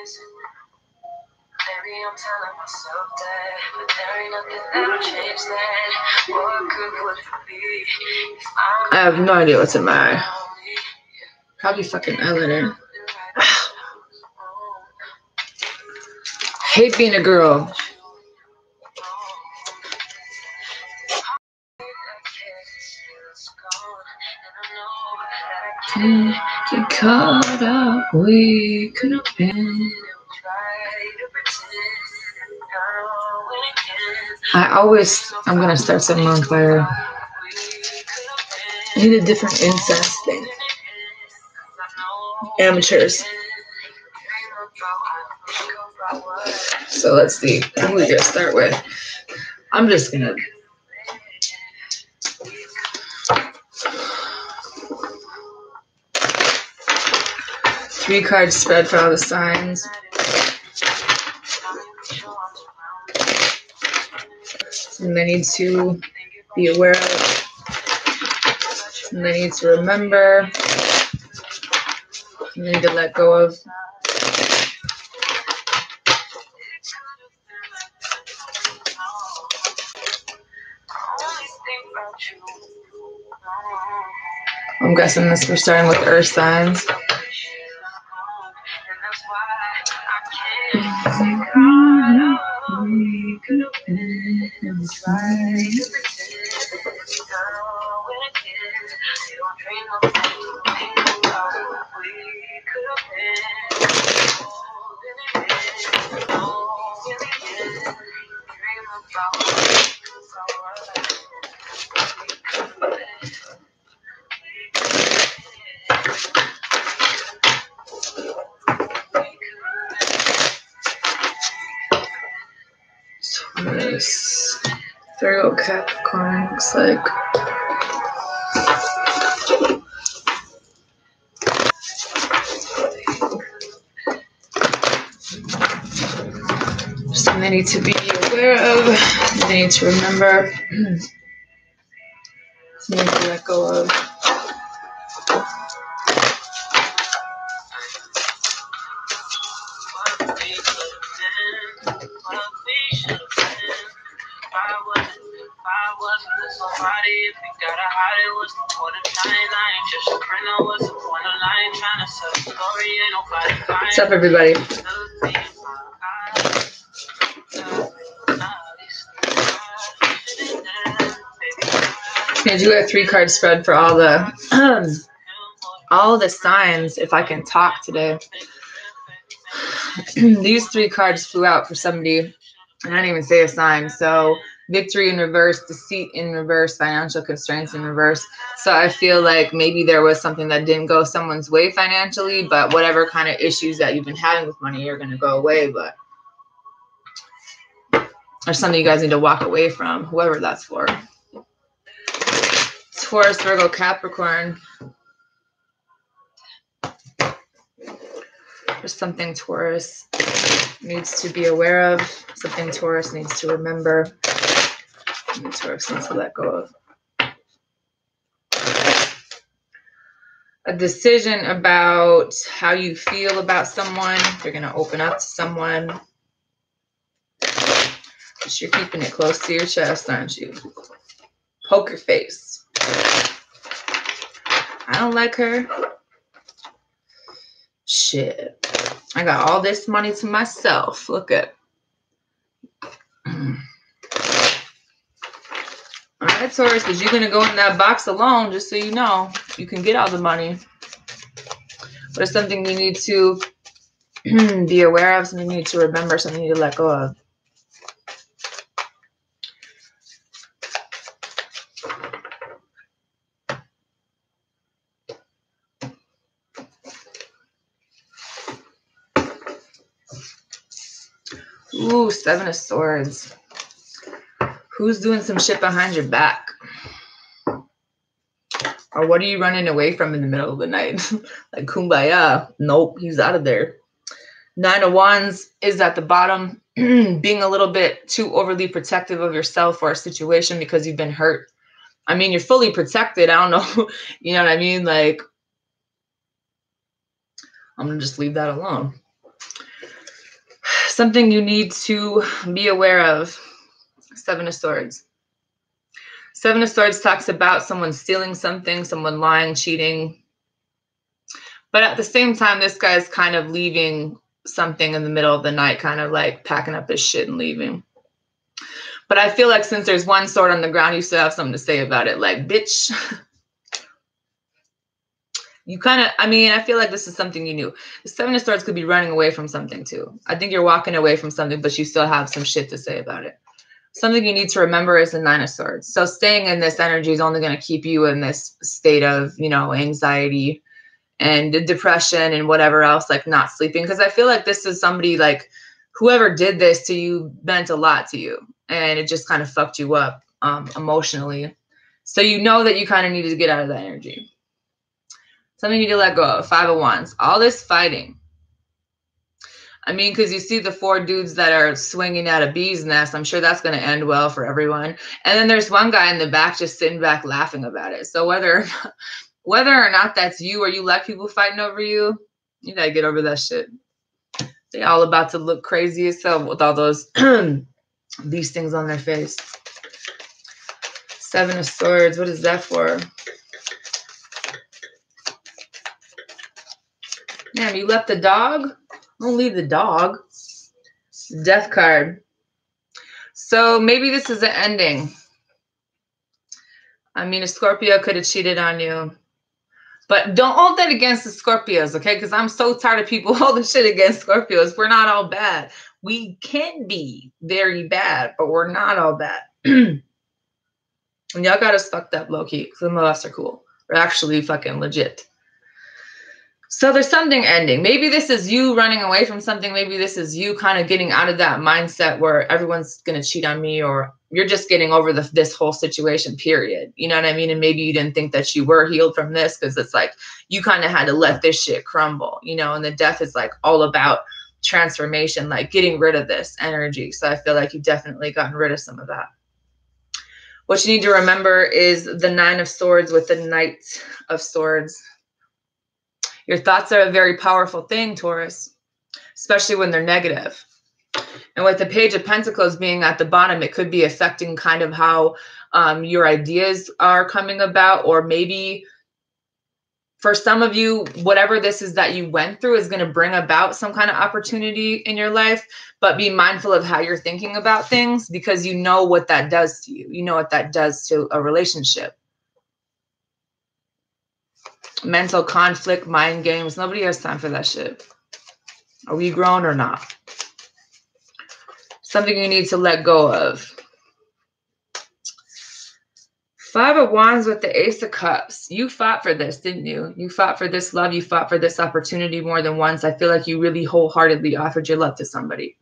Maybe I'm telling myself that, but there ain't nothing that'll change that. What good would it be if I have no idea what's in my eye. Probably fucking eyeliner. Hate being a girl. Get caught up, we could have been. I'm gonna start something on fire. I need a different incense thing. Amateurs. So let's see. What are we gonna start with? I'm just gonna. Three cards spread for all the signs. And they need to be aware of. And they need to remember. And they need to let go of. I'm guessing this we're starting with earth signs. Taurus, Virgo, Capricorn, looks like. Something they need to be aware of, they need to remember, something to let go of. What's up, everybody? I do a 3-card spread for all the signs. If I can talk today, these 3 cards flew out for somebody, and I didn't even say a sign. So victory in reverse, deceit in reverse, financial constraints in reverse. So I feel like maybe there was something that didn't go someone's way financially, but whatever kind of issues that you've been having with money are going to go away. But there's something you guys need to walk away from, whoever that's for. Taurus, Virgo, Capricorn. There's something Taurus needs to be aware of, something Taurus needs to remember, something Taurus needs to let go of. A decision about how you feel about someone. You're going to open up to someone. But you're keeping it close to your chest, aren't you? Poker face. I don't like her. Shit. I got all this money to myself. Look at. All right, Taurus, but you're going to go in that box alone, just so you know. You can get all the money. But it's something you need to be aware of, something you need to remember, something you need to let go of. Ooh, 7 of Swords. Who's doing some shit behind your back? Or what are you running away from in the middle of the night? Like kumbaya. Nope, he's out of there. 9 of Wands is at the bottom. Being a little bit too overly protective of yourself or a situation because you've been hurt. I mean, you're fully protected. I don't know. You know what I mean? Like, I'm going to just leave that alone. Something you need to be aware of. Seven of Swords. Seven of Swords talks about someone stealing something, someone lying, cheating. But at the same time, this guy is kind of leaving something in the middle of the night, kind of like packing up his shit and leaving. But I feel like since there's one sword on the ground, you still have something to say about it. Like, bitch, you kind of, I mean, I feel like this is something you knew. The Seven of Swords could be running away from something too. I think you're walking away from something, but you still have some shit to say about it. Something you need to remember is the Nine of Swords. So staying in this energy is only going to keep you in this state of, you know, anxiety and depression and whatever else, like not sleeping. Because I feel like this is somebody, like, whoever did this to you meant a lot to you. And it just kind of fucked you up emotionally. So you know that you kind of needed to get out of that energy. Something you need to let go of. Five of Wands. All this fighting. I mean, because you see the four dudes that are swinging at a bee's nest. I'm sure that's going to end well for everyone. And then there's one guy in the back just sitting back laughing about it. So whether or not that's you or you like people fighting over you, you got to get over that shit. They all about to look crazy as hell with all those these things on their face. Seven of Swords. What is that for? Man, you left the dog? Don't leave the dog. Death card. So maybe this is an ending. I mean, a Scorpio could have cheated on you. But don't hold that against the Scorpios, okay? Because I'm so tired of people holding shit against Scorpios. We're not all bad. We can be very bad, but we're not all bad. And y'all got us fucked up, low-key. Some of us are cool. We're actually fucking legit. So there's something ending. Maybe this is you running away from something. Maybe this is you kind of getting out of that mindset where everyone's going to cheat on me, or you're just getting over this whole situation, period. You know what I mean? And maybe you didn't think that you were healed from this because it's like you kind of had to let this shit crumble, you know, and the death is like all about transformation, like getting rid of this energy. So I feel like you've definitely gotten rid of some of that. What you need to remember is the Nine of Swords with the Knight of Swords. Your thoughts are a very powerful thing, Taurus, especially when they're negative. And with the Page of Pentacles being at the bottom, it could be affecting kind of how your ideas are coming about, or maybe for some of you, whatever this is that you went through is going to bring about some kind of opportunity in your life, but be mindful of how you're thinking about things because you know what that does to you. You know what that does to a relationship. Mental conflict, mind games. Nobody has time for that shit. Are we grown or not? Something you need to let go of. Five of Wands with the Ace of Cups. You fought for this, didn't you? You fought for this love. You fought for this opportunity more than once. I feel like you really wholeheartedly offered your love to somebody.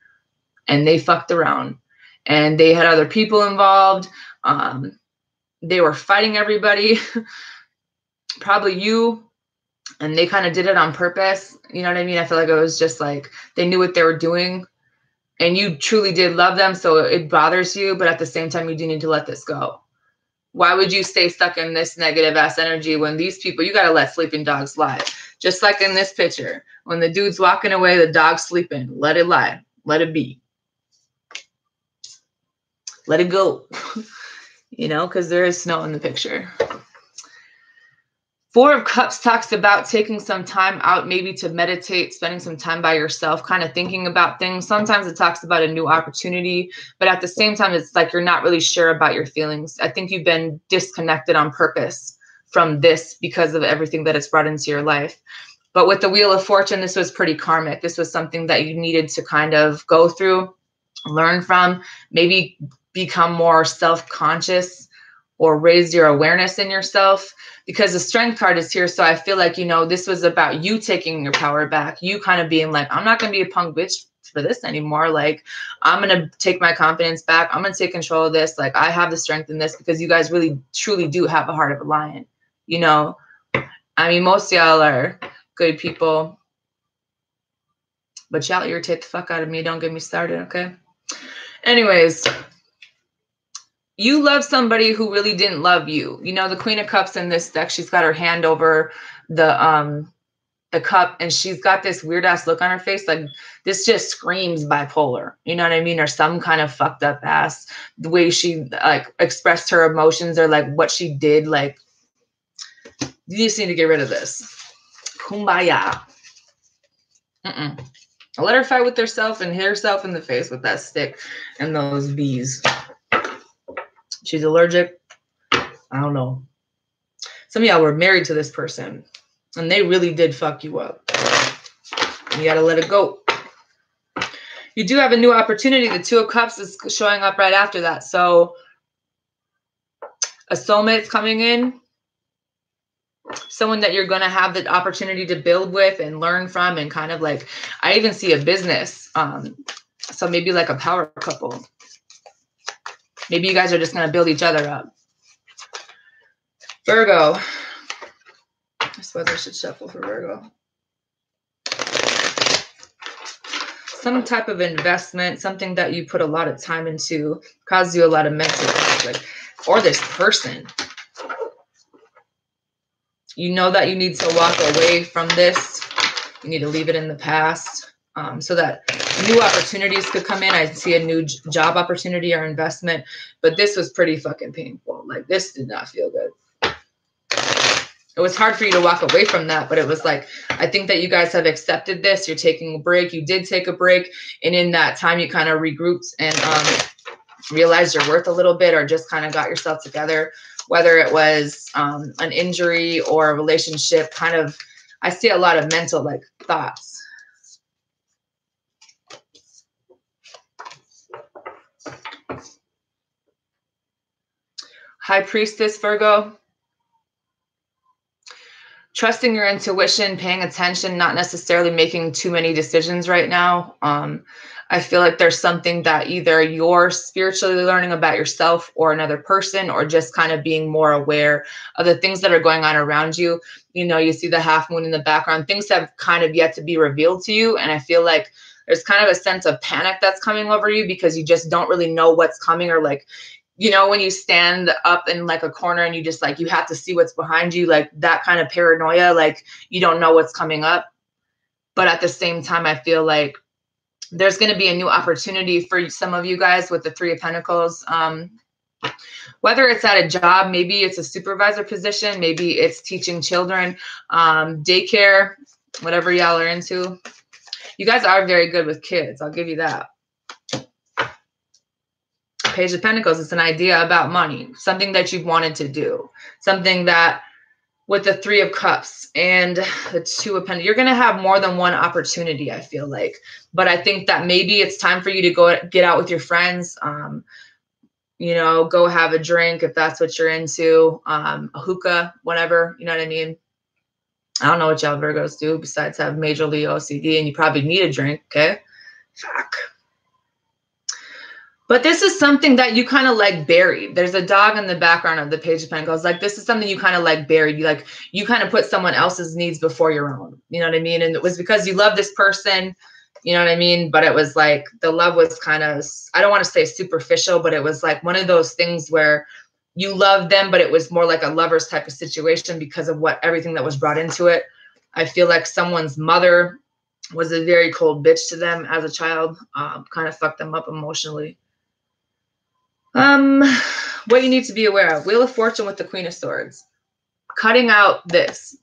And they fucked around. And they had other people involved. They were fighting everybody. Probably you. And they kind of did it on purpose. You know what I mean? I feel like it was just like they knew what they were doing. And you truly did love them. So it bothers you. But at the same time, you do need to let this go. Why would you stay stuck in this negative ass energy when these people, you got to let sleeping dogs lie. Just like in this picture. When the dude's walking away, the dog's sleeping. Let it lie. Let it be. Let it go. You know, because there is snow in the picture. Four of Cups talks about taking some time out, maybe to meditate, spending some time by yourself, kind of thinking about things. Sometimes it talks about a new opportunity, but at the same time, it's like you're not really sure about your feelings. I think you've been disconnected on purpose from this because of everything that it's brought into your life. But with the Wheel of Fortune, this was pretty karmic. This was something that you needed to kind of go through, learn from, maybe become more self-conscious or raise your awareness in yourself. Because the Strength card is here. So I feel like, you know, this was about you taking your power back. You kind of being like, I'm not going to be a punk bitch for this anymore. Like, I'm going to take my confidence back. I'm going to take control of this. Like, I have the strength in this because you guys really, truly do have a heart of a lion. You know, I mean, most of y'all are good people. But y'all irritate the fuck out of me. Don't get me started, okay? Anyways. You love somebody who really didn't love you. You know, the Queen of Cups in this deck, she's got her hand over the the cup, and she's got this weird ass look on her face. Like, this just screams bipolar. You know what I mean? Or some kind of fucked up ass, the way she like expressed her emotions, or like what she did. Like, you just need to get rid of this. Kumbaya. Let her fight with herself and hit herself in the face with that stick and those bees. She's allergic. I don't know. Some of y'all were married to this person and they really did fuck you up. You got to let it go. You do have a new opportunity. The Two of Cups is showing up right after that. So a soulmate's coming in. Someone that you're going to have the opportunity to build with and learn from, and kind of like, I even see a business. So maybe like a power couple. Maybe you guys are just going to build each other up. Virgo. I suppose I should shuffle for Virgo. Some type of investment, something that you put a lot of time into, causes you a lot of mental conflict. Or this person. You know that you need to walk away from this. You need to leave it in the past, so that new opportunities could come in. I see a new job opportunity or investment, but this was pretty fucking painful. Like, this did not feel good. It was hard for you to walk away from that, but it was like, I think that you guys have accepted this. You're taking a break. You did take a break. And in that time, you kind of regrouped and realized your worth a little bit, or just kind of got yourself together. Whether it was an injury or a relationship, kind of, I see a lot of mental like thoughts. High Priestess, Virgo. Trusting your intuition, paying attention, not necessarily making too many decisions right now. I feel like there's something that either you're spiritually learning about yourself or another person, or just kind of being more aware of the things that are going on around you. You know, you see the half moon in the background. Things have kind of yet to be revealed to you. And I feel like there's kind of a sense of panic that's coming over you, because you just don't really know what's coming. Or like, you know, when you stand up in like a corner and you just like, you have to see what's behind you, like that kind of paranoia, like you don't know what's coming up. But at the same time, I feel like there's going to be a new opportunity for some of you guys with the Three of Pentacles. Whether it's at a job, maybe it's a supervisor position, maybe it's teaching children, daycare, whatever y'all are into. You guys are very good with kids. I'll give you that. Page of Pentacles, it's an idea about money, something that you've wanted to do, something that with the Three of Cups and the Two of Pentacles, you're going to have more than one opportunity, I feel like. But I think that maybe it's time for you to go get out with your friends, you know, go have a drink if that's what you're into, a hookah, whatever, you know what I mean? I don't know what y'all Virgos do besides have majorly OCD, and you probably need a drink, okay? Fuck. But this is something that you kind of like buried. There's a dog in the background of the Page of Pentacles. Like, this is something you kind of like buried. You kind of put someone else's needs before your own. You know what I mean? And it was because you love this person. You know what I mean? But it was like the love was kind of, I don't want to say superficial, but it was like one of those things where you love them, but it was more like a lover's type of situation because of everything that was brought into it. I feel like someone's mother was a very cold bitch to them as a child, kind of fucked them up emotionally. What you need to be aware of. Wheel of Fortune with the Queen of Swords. Cutting out this.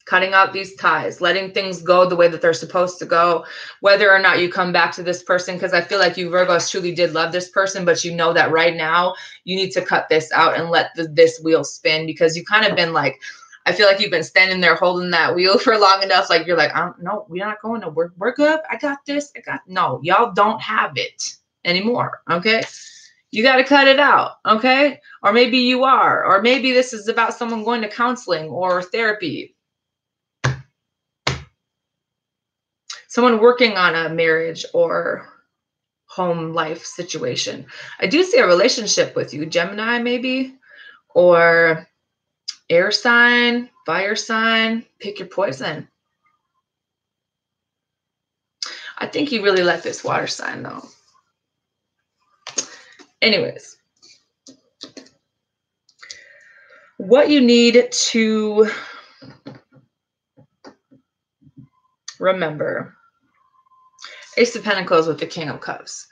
Cutting out these ties. Letting things go the way that they're supposed to go. Whether or not you come back to this person. Because I feel like you Virgos truly did love this person. But you know that right now you need to cut this out and let this wheel spin. Because you kind of been like, I feel like you've been standing there holding that wheel for long enough. Like you're like, no, we're not going to work. We're good. I got this. No, y'all don't have it anymore. Okay. You got to cut it out, okay? Or maybe you are. Or maybe this is about someone going to counseling or therapy. Someone working on a marriage or home life situation. I do see a relationship with you, Gemini maybe, or air sign, fire sign. Pick your poison. I think you really like this water sign, though. Anyways, what you need to remember, Ace of Pentacles with the King of Cups.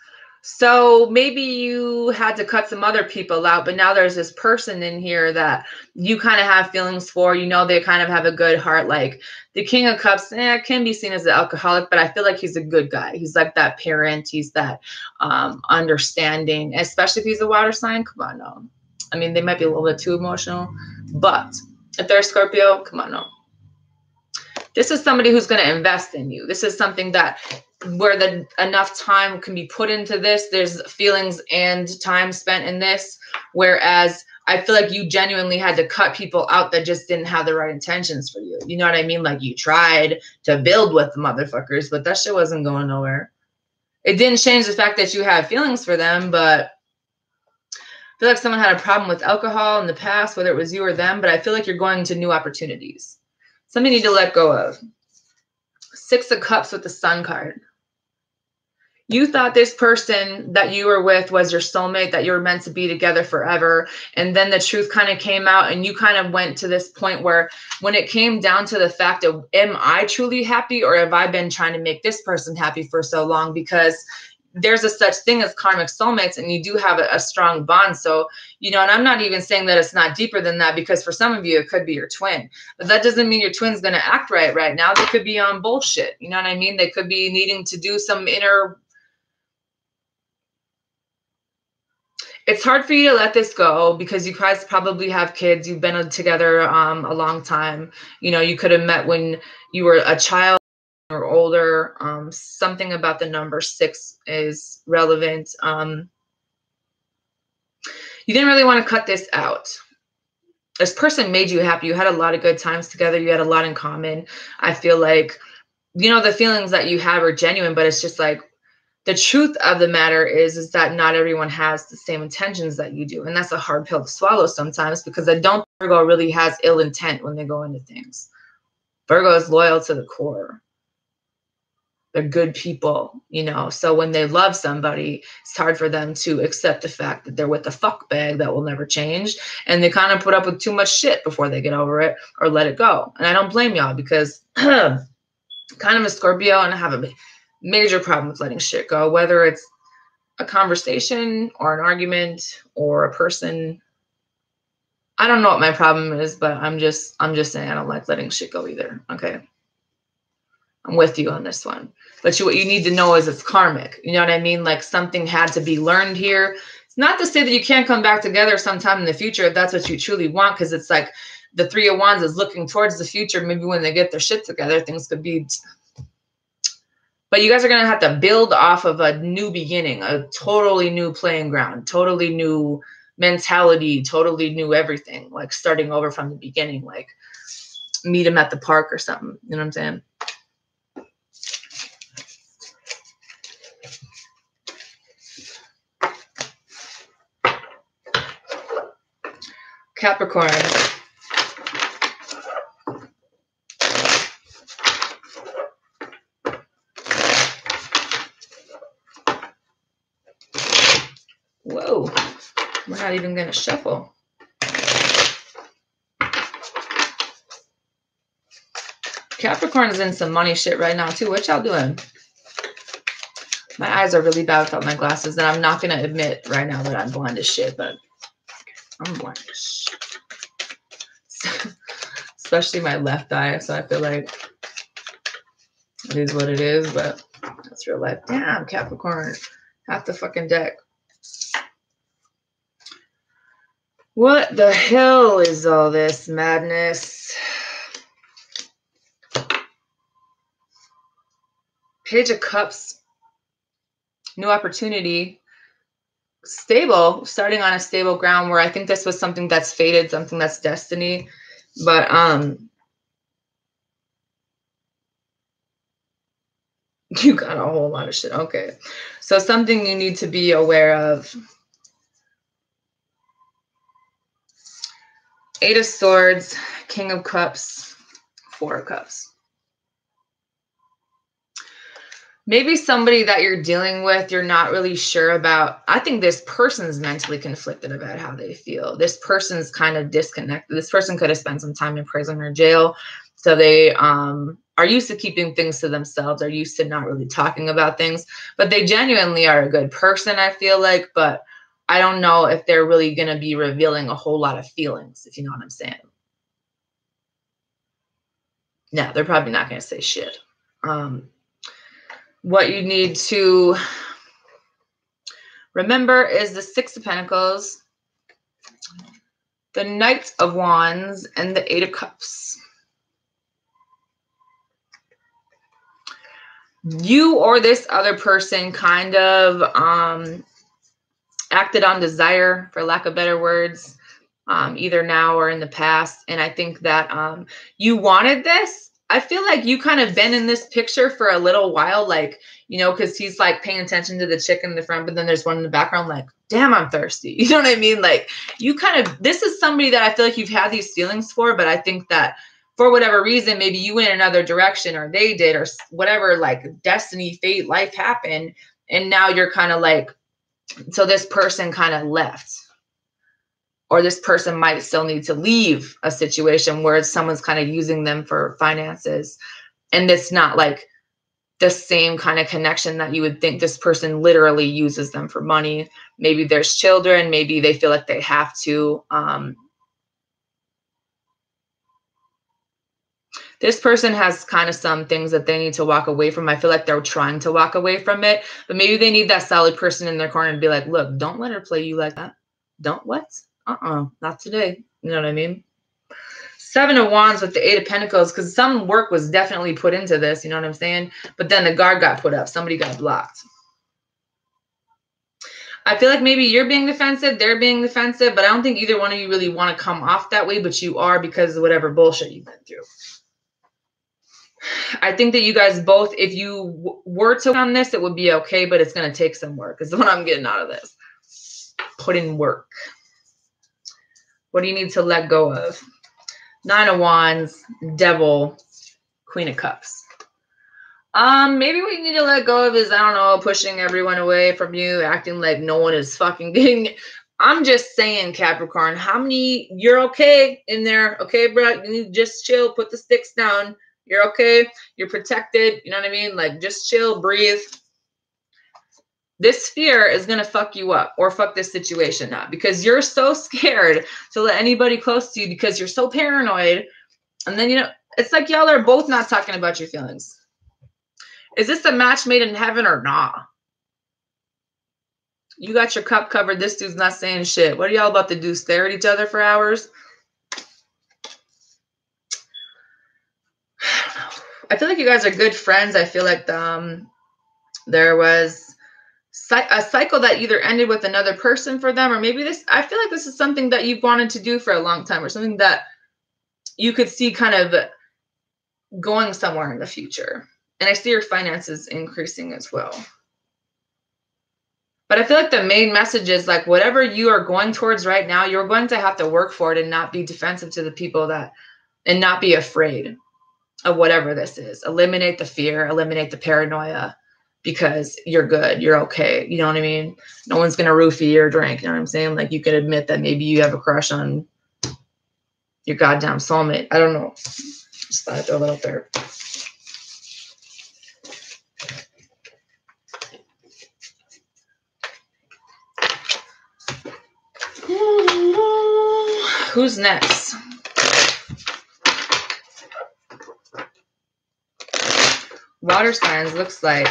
So maybe you had to cut some other people out, but now there's this person in here that you kind of have feelings for. You know, they kind of have a good heart. Like the King of Cups can be seen as an alcoholic, but I feel like he's a good guy. He's like that parent. He's that understanding, especially if he's a water sign. Come on, no. I mean, they might be a little bit too emotional, but if they're a Scorpio, come on, no. This is somebody who's going to invest in you. This is something that where enough time can be put into this. There's feelings and time spent in this. Whereas I feel like you genuinely had to cut people out that just didn't have the right intentions for you. You know what I mean? Like you tried to build with the motherfuckers, but that shit wasn't going nowhere. It didn't change the fact that you had feelings for them, but I feel like someone had a problem with alcohol in the past, whether it was you or them, but I feel like you're going to new opportunities. Something you need to let go of. Six of Cups with the Sun card. You thought this person that you were with was your soulmate, that you were meant to be together forever. And then the truth kind of came out and you kind of went to this point where when it came down to the fact of, am I truly happy or have I been trying to make this person happy for so long? Because there's a such thing as karmic soulmates and you do have a strong bond. So, you know, and I'm not even saying that it's not deeper than that, because for some of you, it could be your twin, but that doesn't mean your twin's going to act right now. They could be on bullshit. You know what I mean? They could be needing to do some inner. It's hard for you to let this go because you guys probably have kids. You've been together a long time. You know, you could have met when you were a child or older. Something about the number 6 is relevant. You didn't really want to cut this out. This person made you happy. You had a lot of good times together. You had a lot in common. I feel like, you know, the feelings that you had were genuine, but it's just like the truth of the matter is that not everyone has the same intentions that you do. And that's a hard pill to swallow sometimes, because I don't think Virgo really has ill intent when they go into things. Virgo is loyal to the core. They're good people, you know. So when they love somebody, it's hard for them to accept the fact that they're with a fuck bag that will never change. And they kind of put up with too much shit before they get over it or let it go. And I don't blame y'all, because kind of a Scorpio and I have a major problem with letting shit go, whether it's a conversation or an argument or a person. I don't know what my problem is, but I'm just saying I don't like letting shit go either. Okay. I'm with you on this one. But what you need to know is it's karmic. You know what I mean? Like something had to be learned here. It's not to say that you can't come back together sometime in the future if that's what you truly want, because it's like the 3 of Wands is looking towards the future. Maybe when they get their shit together, things could be. But you guys are going to have to build off of a new beginning, a totally new playing ground, totally new mentality, totally new everything, like starting over from the beginning, like meet them at the park or something. You know what I'm saying? Capricorn. Whoa, we're not even going to shuffle. Capricorn is in some money shit right now too. What y'all doing? My eyes are really bad without my glasses, and I'm not going to admit right now that I'm blind as shit, but I'm blind as shit. Especially my left eye, so I feel like it is what it is, but that's real life. Damn, Capricorn. Half the fucking deck. What the hell is all this madness? Page of Cups. New opportunity. Stable. Starting on a stable ground, where I think this was something that's fated, something that's destiny. But you got a whole lot of shit. Okay. So something you need to be aware of. 8 of Swords, King of Cups, 4 of Cups. Maybe somebody that you're dealing with, you're not really sure about. I think this person's mentally conflicted about how they feel. This person's kind of disconnected. This person could have spent some time in prison or jail. So they are used to keeping things to themselves, are used to not really talking about things, but they genuinely are a good person, I feel like, but I don't know if they're really going to be revealing a whole lot of feelings, if you know what I'm saying. No, they're probably not going to say shit. What you need to remember is the Six of Pentacles, the Knight of Wands, and the Eight of Cups. You or this other person kind of acted on desire, for lack of better words, either now or in the past. And I think that you wanted this. I feel like you kind of been in this picture for a little while, like, you know, because he's like paying attention to the chick in the front, but then there's one in the background like, damn, I'm thirsty. You know what I mean? Like, you kind of, this is somebody that I feel like you've had these feelings for, but I think that for whatever reason, maybe you went another direction, or they did, or whatever, like destiny, fate, life happened. And now you're kind of like, so this person kind of left, or this person might still need to leave a situation where someone's kind of using them for finances. And it's not like the same kind of connection that you would think. This person literally uses them for money. Maybe there's children. Maybe they feel like they have to. This person has kind of some things that they need to walk away from. I feel like they're trying to walk away from it, but maybe they need that solid person in their corner and be like, look, don't let her play you like that. Don't what? Not today. You know what I mean? Seven of Wands with the Eight of Pentacles, because some work was definitely put into this, you know what I'm saying? But then the guard got put up. Somebody got blocked. I feel like maybe you're being defensive, they're being defensive, but I don't think either one of you really want to come off that way, but you are, because of whatever bullshit you've been through. I think that you guys both, if you were to on this, it would be okay, but it's going to take some work, is what I'm getting out of this. Put in work. What do you need to let go of? Nine of Wands, Devil, Queen of Cups. Maybe what you need to let go of is, I don't know, pushing everyone away from you, acting like no one is fucking getting it. I'm just saying, Capricorn, how many, you're okay in there, okay, bro? You need to just chill, put the sticks down. You're okay. You're protected. You know what I mean? Like, just chill, breathe. This fear is going to fuck you up, or fuck this situation up, because you're so scared to let anybody close to you because you're so paranoid. And then, you know, it's like y'all are both not talking about your feelings. Is this a match made in heaven or not? You got your cup covered. This dude's not saying shit. What are y'all about to do? Stare at each other for hours? I feel like you guys are good friends. I feel like there was a cycle that either ended with another person for them, or maybe this, I feel like this is something that you've wanted to do for a long time, or something that you could see kind of going somewhere in the future. And I see your finances increasing as well. But I feel like the main message is, like, whatever you are going towards right now, you're going to have to work for it and not be defensive to the people that, and not be afraid of whatever this is. Eliminate the fear, eliminate the paranoia, because you're good. You're okay. You know what I mean? No one's going to roofie your drink. You know what I'm saying? Like, you can admit that maybe you have a crush on your goddamn soulmate. I don't know. Just thought I'd throw that out there. Who's next? Water signs looks like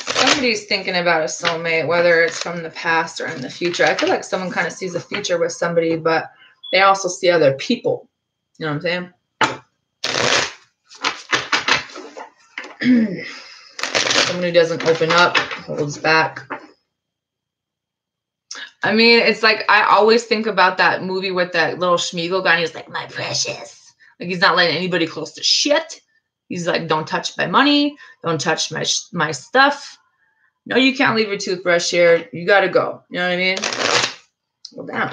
somebody's thinking about a soulmate, whether it's from the past or in the future. I feel like someone kind of sees a future with somebody, but they also see other people. You know what I'm saying? Someone who doesn't open up, holds back. I mean, it's like, I always think about that movie with that little Schmeagle guy, and he's like, my precious. Like, he's not letting anybody close to shit. He's like, don't touch my money. Don't touch my stuff. No, you can't leave your toothbrush here. You got to go. You know what I mean? Well, damn.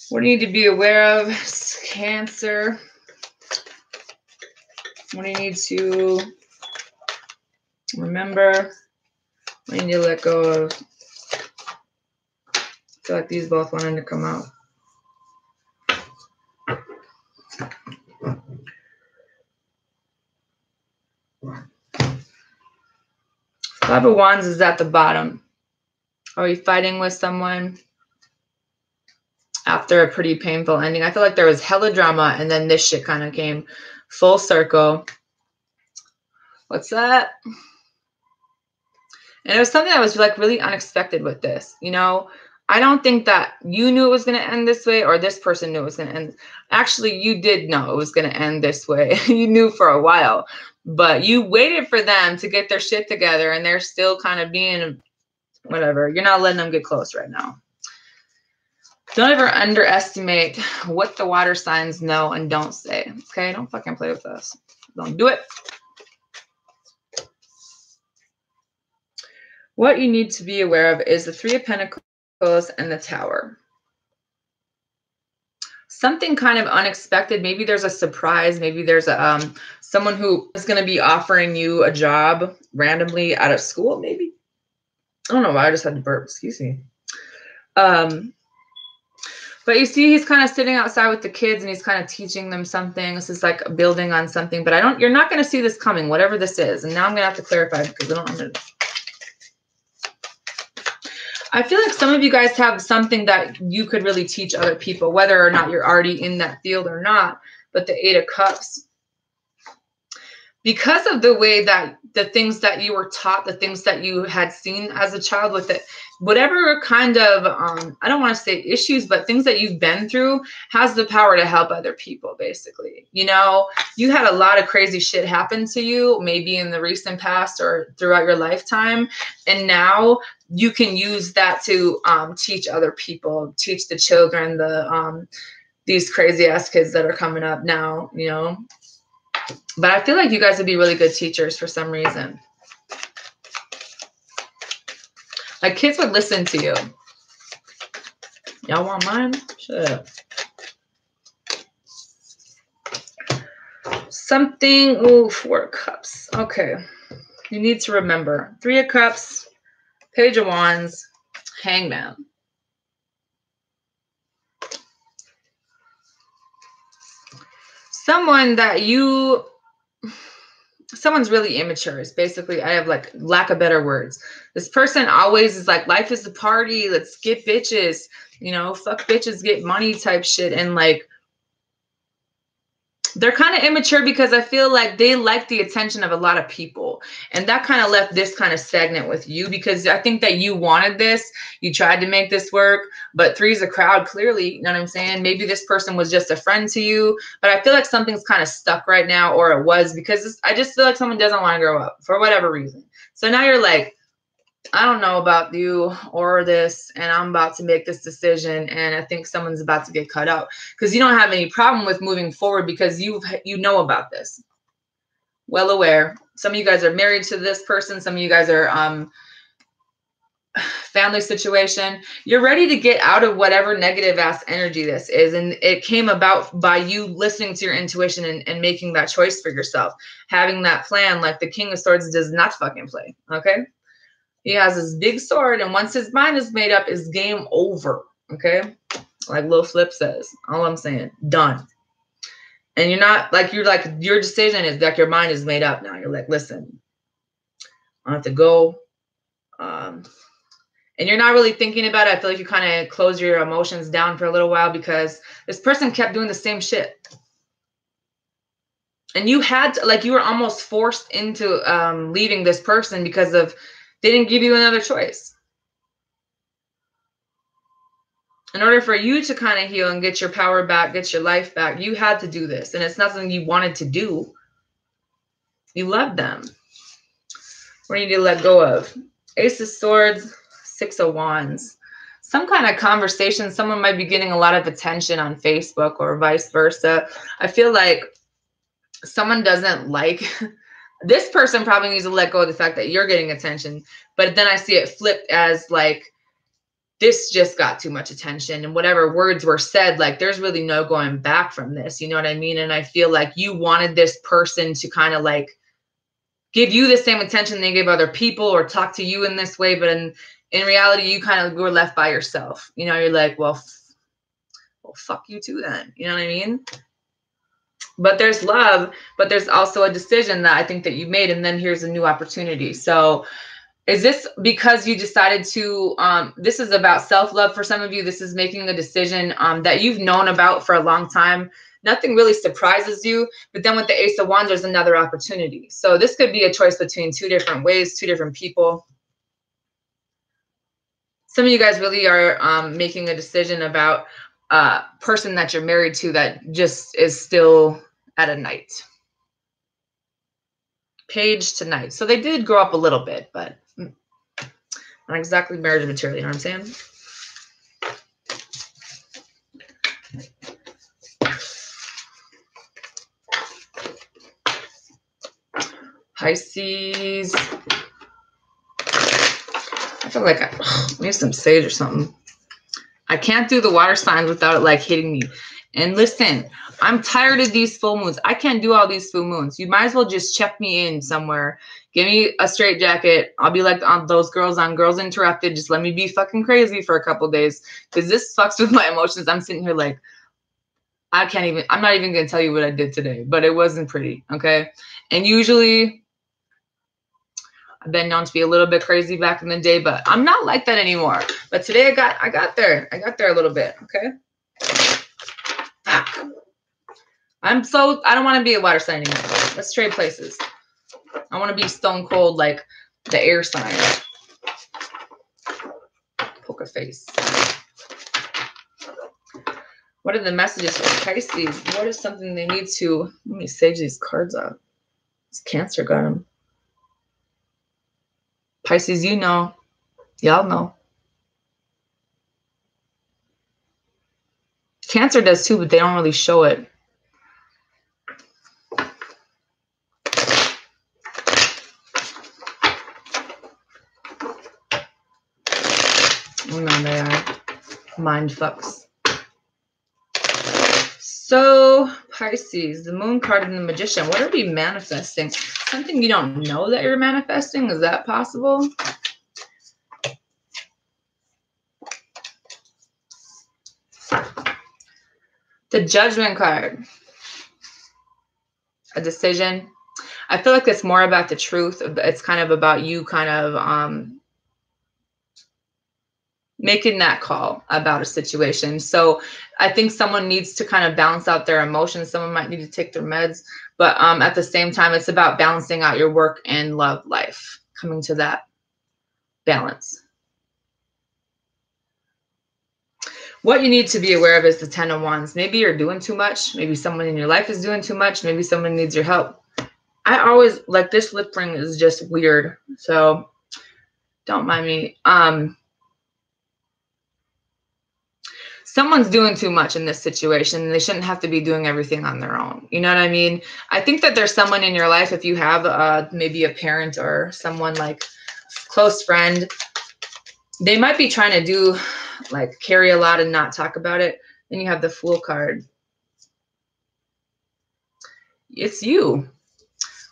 What do you need to be aware of? Cancer. What do you need to remember? What do you need to let go of? I feel like these both wanted to come out. Five of Wands is at the bottom. Are you fighting with someone after a pretty painful ending? I feel like there was hella drama and then this shit kind of came full circle. What's that? And it was something that was like really unexpected with this. You know, I don't think that you knew it was going to end this way or this person knew it was going to end. Actually, you did know it was going to end this way. You knew for a while, but you waited for them to get their shit together and they're still kind of being whatever. You're not letting them get close right now. Don't ever underestimate what the water signs know and don't say. Okay? Don't fucking play with us. Don't do it. What you need to be aware of is the Three of Pentacles and the Tower. Something kind of unexpected. Maybe there's a surprise. Maybe there's a someone who is going to be offering you a job randomly out of school. Maybe. I don't know why I just had to burp. Excuse me. But you see, he's kind of sitting outside with the kids and he's kind of teaching them something. This is like building on something, but you're not going to see this coming, whatever this is. And now I'm going to have to clarify because I don't understand. I feel like some of you guys have something that you could really teach other people, whether or not you're already in that field or not. But the Eight of Cups, because of the way that the things that you were taught, the things that you had seen as a child with it, whatever kind of, I don't want to say issues, but things that you've been through has the power to help other people, basically. You know, you had a lot of crazy shit happen to you, maybe in the recent past or throughout your lifetime. And now you can use that to teach other people, teach the children, these crazy ass kids that are coming up now, you know. But I feel like you guys would be really good teachers for some reason. Like kids would listen to you. Y'all want mine? Shut up. Something, ooh, Four of Cups. Okay. You need to remember. Three of Cups, Page of Wands, Hangman. Someone's really immature is basically, I have like lack of better words. This person always is like, life is a party. Let's get bitches, you know, fuck bitches, get money type shit. And like, they're kind of immature because I feel like they like the attention of a lot of people. And that kind of left this kind of stagnant with you because I think that you wanted this. You tried to make this work, but three's a crowd, clearly. You know what I'm saying? Maybe this person was just a friend to you, but I feel like something's kind of stuck right now, or it was, because I just feel like someone doesn't want to grow up for whatever reason. So now you're like, I don't know about you or this, and I'm about to make this decision, and I think someone's about to get cut out because you don't have any problem with moving forward because you know about this. Well aware. Some of you guys are married to this person. Some of you guys are family situation. You're ready to get out of whatever negative ass energy this is, and it came about by you listening to your intuition and making that choice for yourself, having that plan. Like the King of Swords does not fucking play. Okay. He has his big sword, and once his mind is made up, it's game over, okay? Like Lil Flip says. All I'm saying, done. And you're like, your decision is like your mind is made up now. You're like, listen, I have to go. And you're not really thinking about it. I feel like you kind of close your emotions down for a little while because this person kept doing the same shit. And you had to, like, you were almost forced into leaving this person because of, they didn't give you another choice. In order for you to kind of heal and get your power back, get your life back, you had to do this. And it's not something you wanted to do. You loved them. What do you need to let go of? Ace of Swords, Six of Wands. Some kind of conversation. Someone might be getting a lot of attention on Facebook or vice versa. I feel like someone doesn't like... This person probably needs to let go of the fact that you're getting attention. But then I see it flipped as like this just got too much attention, and whatever words were said, like there's really no going back from this. You know what I mean? And I feel like you wanted this person to kind of like give you the same attention they gave other people or talk to you in this way. But in reality, you kind of were left by yourself. You know, you're like, well, fuck you too then. You know what I mean? But there's love, but there's also a decision that I think that you made. And then here's a new opportunity. So is this because you decided to, this is about self-love for some of you. This is making a decision that you've known about for a long time. Nothing really surprises you. But then with the Ace of Wands, there's another opportunity. So this could be a choice between two different ways, two different people. Some of you guys really are making a decision about a person that you're married to that just is still at a night. Page to Knight. So they did grow up a little bit, but not exactly marriage material, you know what I'm saying? Pisces. I feel like I need some sage or something. I can't do the water signs without it like hitting me. And listen, I'm tired of these full moons. I can't do all these full moons. You might as well just check me in somewhere. Give me a straight jacket. I'll be like those girls on Girls Interrupted. Just let me be fucking crazy for a couple days. Because this fucks with my emotions. I'm sitting here like, I'm not even going to tell you what I did today. But it wasn't pretty, okay? And usually, I've been known to be a little bit crazy back in the day. But I'm not like that anymore. But today I got there. I got there a little bit, okay? I don't want to be a water sign anymore. Let's trade places. I want to be stone cold like the air sign. Poker face. What are the messages for Pisces? What is something they need to... Let me sage these cards up. This Cancer got them. Pisces, you know. Y'all know. Cancer does too, but they don't really show it. Oh no, they are mind fucks. So, Pisces, the Moon card and the Magician. What are we manifesting? Something you don't know that you're manifesting? Is that possible? The Judgment card. A decision. I feel like it's more about the truth. It's kind of about you kind of making that call about a situation. So I think someone needs to kind of balance out their emotions. Someone might need to take their meds. But at the same time, it's about balancing out your work and love life. Coming to that balance. What you need to be aware of is the 10 of Wands. Maybe you're doing too much. Maybe someone in your life is doing too much. Maybe someone needs your help. I always, like, this lip ring is just weird. So don't mind me. Someone's doing too much in this situation. And they shouldn't have to be doing everything on their own. You know what I mean? I think that there's someone in your life, if you have maybe a parent or someone like close friend, they might be trying to do like carry a lot and not talk about it. Then you have the Fool card. It's you.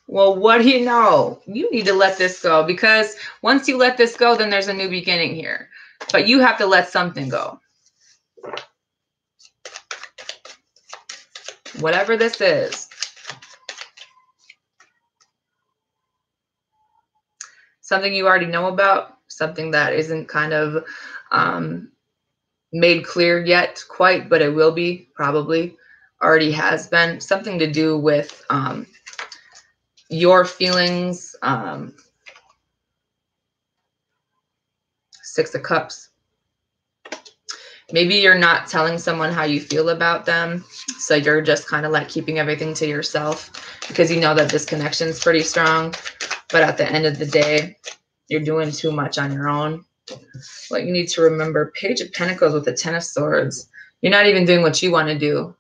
Well, what do you know? You need to let this go, because once you let this go, then there's a new beginning here. But you have to let something go. Whatever this is. Something you already know about. Something that isn't kind of made clear yet quite, but it will be, probably. Already has been. Something to do with your feelings. Six of Cups. Maybe you're not telling someone how you feel about them. So you're just kind of like keeping everything to yourself because you know that this connection is pretty strong. But at the end of the day, you're doing too much on your own. What you need to remember, Page of Pentacles with the 10 of Swords. You're not even doing what you want to do.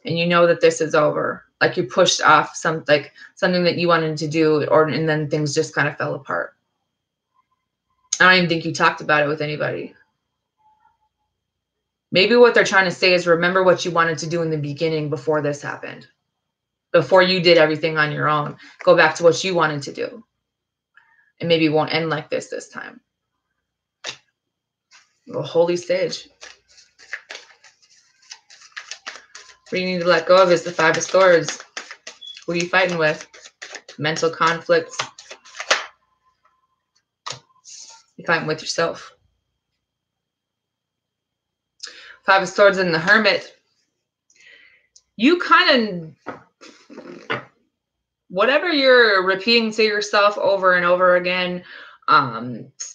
And you know that this is over. Like you pushed off something that you wanted to do, and then things just kind of fell apart. I don't even think you talked about it with anybody. Maybe what they're trying to say is remember what you wanted to do in the beginning before this happened. Before you did everything on your own. Go back to what you wanted to do. And maybe it won't end like this time. Well, holy sage. What you need to let go of is the Five of Swords. Who are you fighting with? Mental conflicts. You're fighting with yourself. Five of Swords and the Hermit. You kind of, whatever you're repeating to yourself over and over again,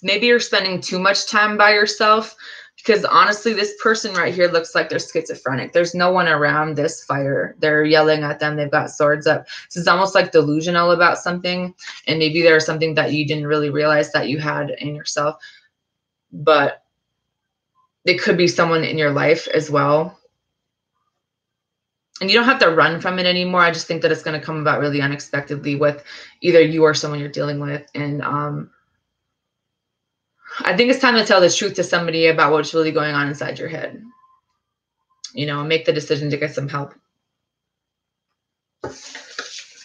maybe you're spending too much time by yourself, because honestly, this person right here looks like they're schizophrenic. There's no one around this fighter. They're yelling at them. They've got swords up. This is almost like delusional about something. And maybe there's something that you didn't really realize that you had in yourself. But it could be someone in your life as well. And you don't have to run from it anymore. I just think that it's going to come about really unexpectedly with either you or someone you're dealing with. And I think it's time to tell the truth to somebody about what's really going on inside your head. You know, make the decision to get some help.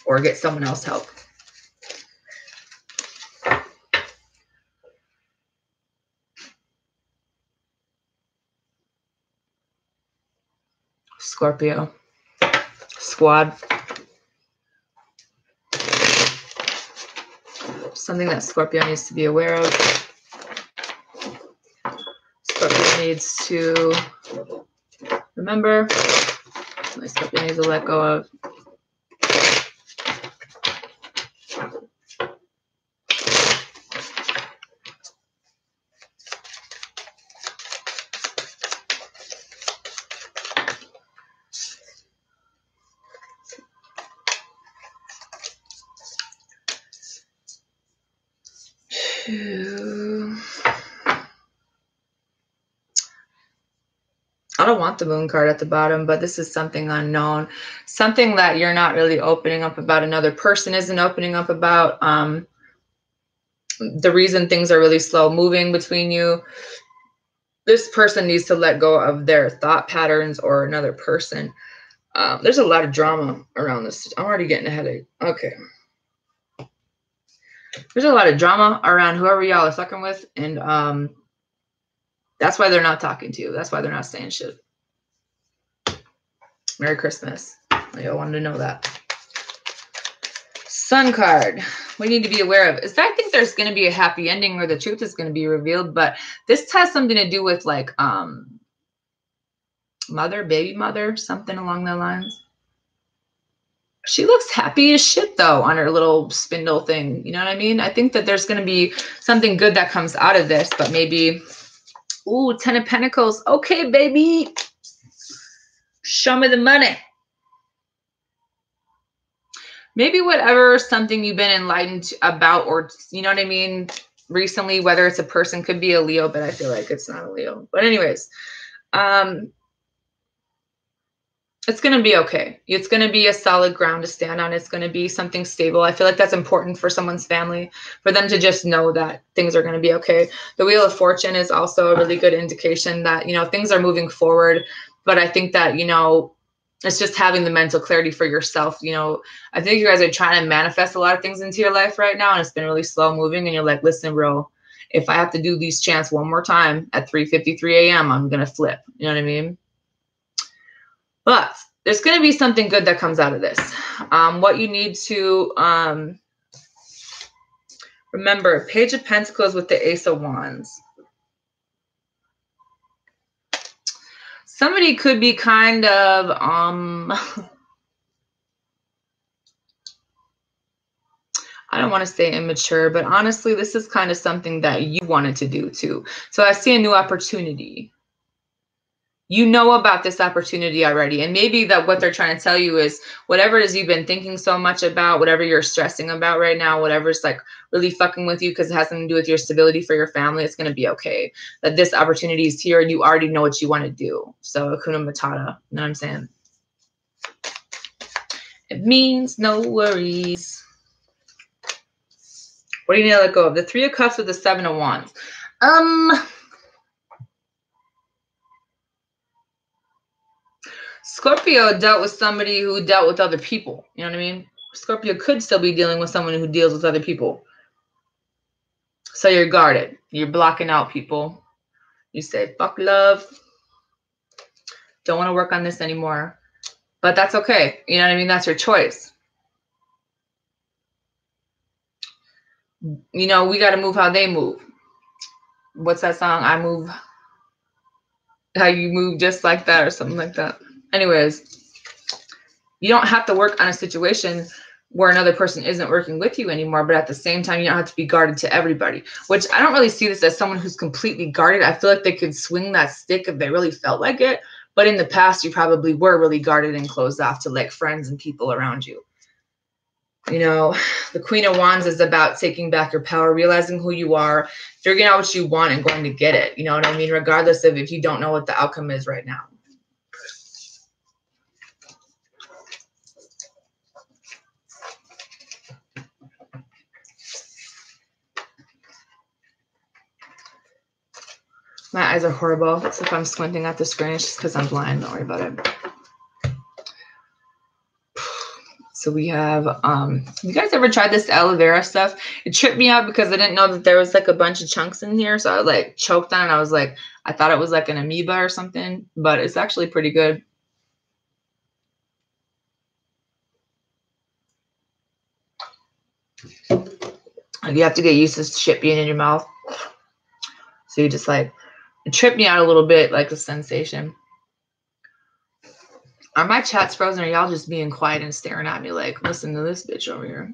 Or get someone else help. Scorpio. Squad. Something that Scorpio needs to be aware of. Scorpio needs to remember. Scorpio needs to let go of. I don't want the Moon card at the bottom, but this is something unknown. Something that you're not really opening up about, another person isn't opening up about. The reason things are really slow moving between you, this person needs to let go of their thought patterns or another person. There's a lot of drama around this. I'm already getting a headache. Okay. There's a lot of drama around whoever y'all are fucking with, and that's why they're not talking to you. That's why they're not saying shit. Merry Christmas. Y'all wanted to know that. Sun card. We need to be aware of is that I think there's going to be a happy ending, or the truth is going to be revealed, but this has something to do with like mother, baby mother, something along those lines. She looks happy as shit though on her little spindle thing. You know what I mean? I think that there's going to be something good that comes out of this, but maybe, ooh, 10 of Pentacles. Okay, baby. Show me the money. Maybe whatever something you've been enlightened about, or you know what I mean, recently, whether it's a person, could be a Leo, but I feel like it's not a Leo. But anyways, it's going to be okay. It's going to be a solid ground to stand on. It's going to be something stable. I feel like that's important for someone's family, for them to just know that things are going to be okay. The Wheel of Fortune is also a really good indication that, you know, things are moving forward. But I think that, you know, it's just having the mental clarity for yourself. You know, I think you guys are trying to manifest a lot of things into your life right now, and it's been really slow moving. And you're like, listen, bro, if I have to do these chants one more time at 3:53 a.m., I'm going to flip. You know what I mean? But there's going to be something good that comes out of this. What you need to remember, Page of Pentacles with the Ace of Wands. Somebody could be kind of, I don't want to say immature, but honestly, this is kind of something that you wanted to do too. So I see a new opportunity. You know about this opportunity already. And maybe that what they're trying to tell you is whatever it is you've been thinking so much about, whatever you're stressing about right now, whatever's like really fucking with you because it has something to do with your stability for your family, it's going to be okay. That this opportunity is here and you already know what you want to do. So Hakuna Matata, you know what I'm saying? It means no worries. What do you need to let go of? The Three of Cups with the Seven of Wands. Scorpio dealt with somebody who dealt with other people. You know what I mean? Scorpio could still be dealing with someone who deals with other people. So you're guarded. You're blocking out people. You say, fuck love. Don't want to work on this anymore. But that's okay. You know what I mean? That's your choice. You know, we got to move how they move. What's that song? I move how you move, just like that, or something like that. Anyways, you don't have to work on a situation where another person isn't working with you anymore, but at the same time, you don't have to be guarded to everybody, which I don't really see this as someone who's completely guarded. I feel like they could swing that stick if they really felt like it. But in the past, you probably were really guarded and closed off to like friends and people around you. You know, the Queen of Wands is about taking back your power, realizing who you are, figuring out what you want and going to get it. You know what I mean? Regardless of if you don't know what the outcome is right now. My eyes are horrible. So if I'm squinting at the screen, it's just because I'm blind. Don't worry about it. So we have, you guys ever tried this aloe vera stuff? It tripped me out because I didn't know that there was like a bunch of chunks in here. So I like choked on it. I was like, I thought it was like an amoeba or something, but it's actually pretty good. You have to get used to shit being in your mouth. So you just like, it tripped me out a little bit, like the sensation. Are my chats frozen or y'all just being quiet and staring at me like, listen to this bitch over here?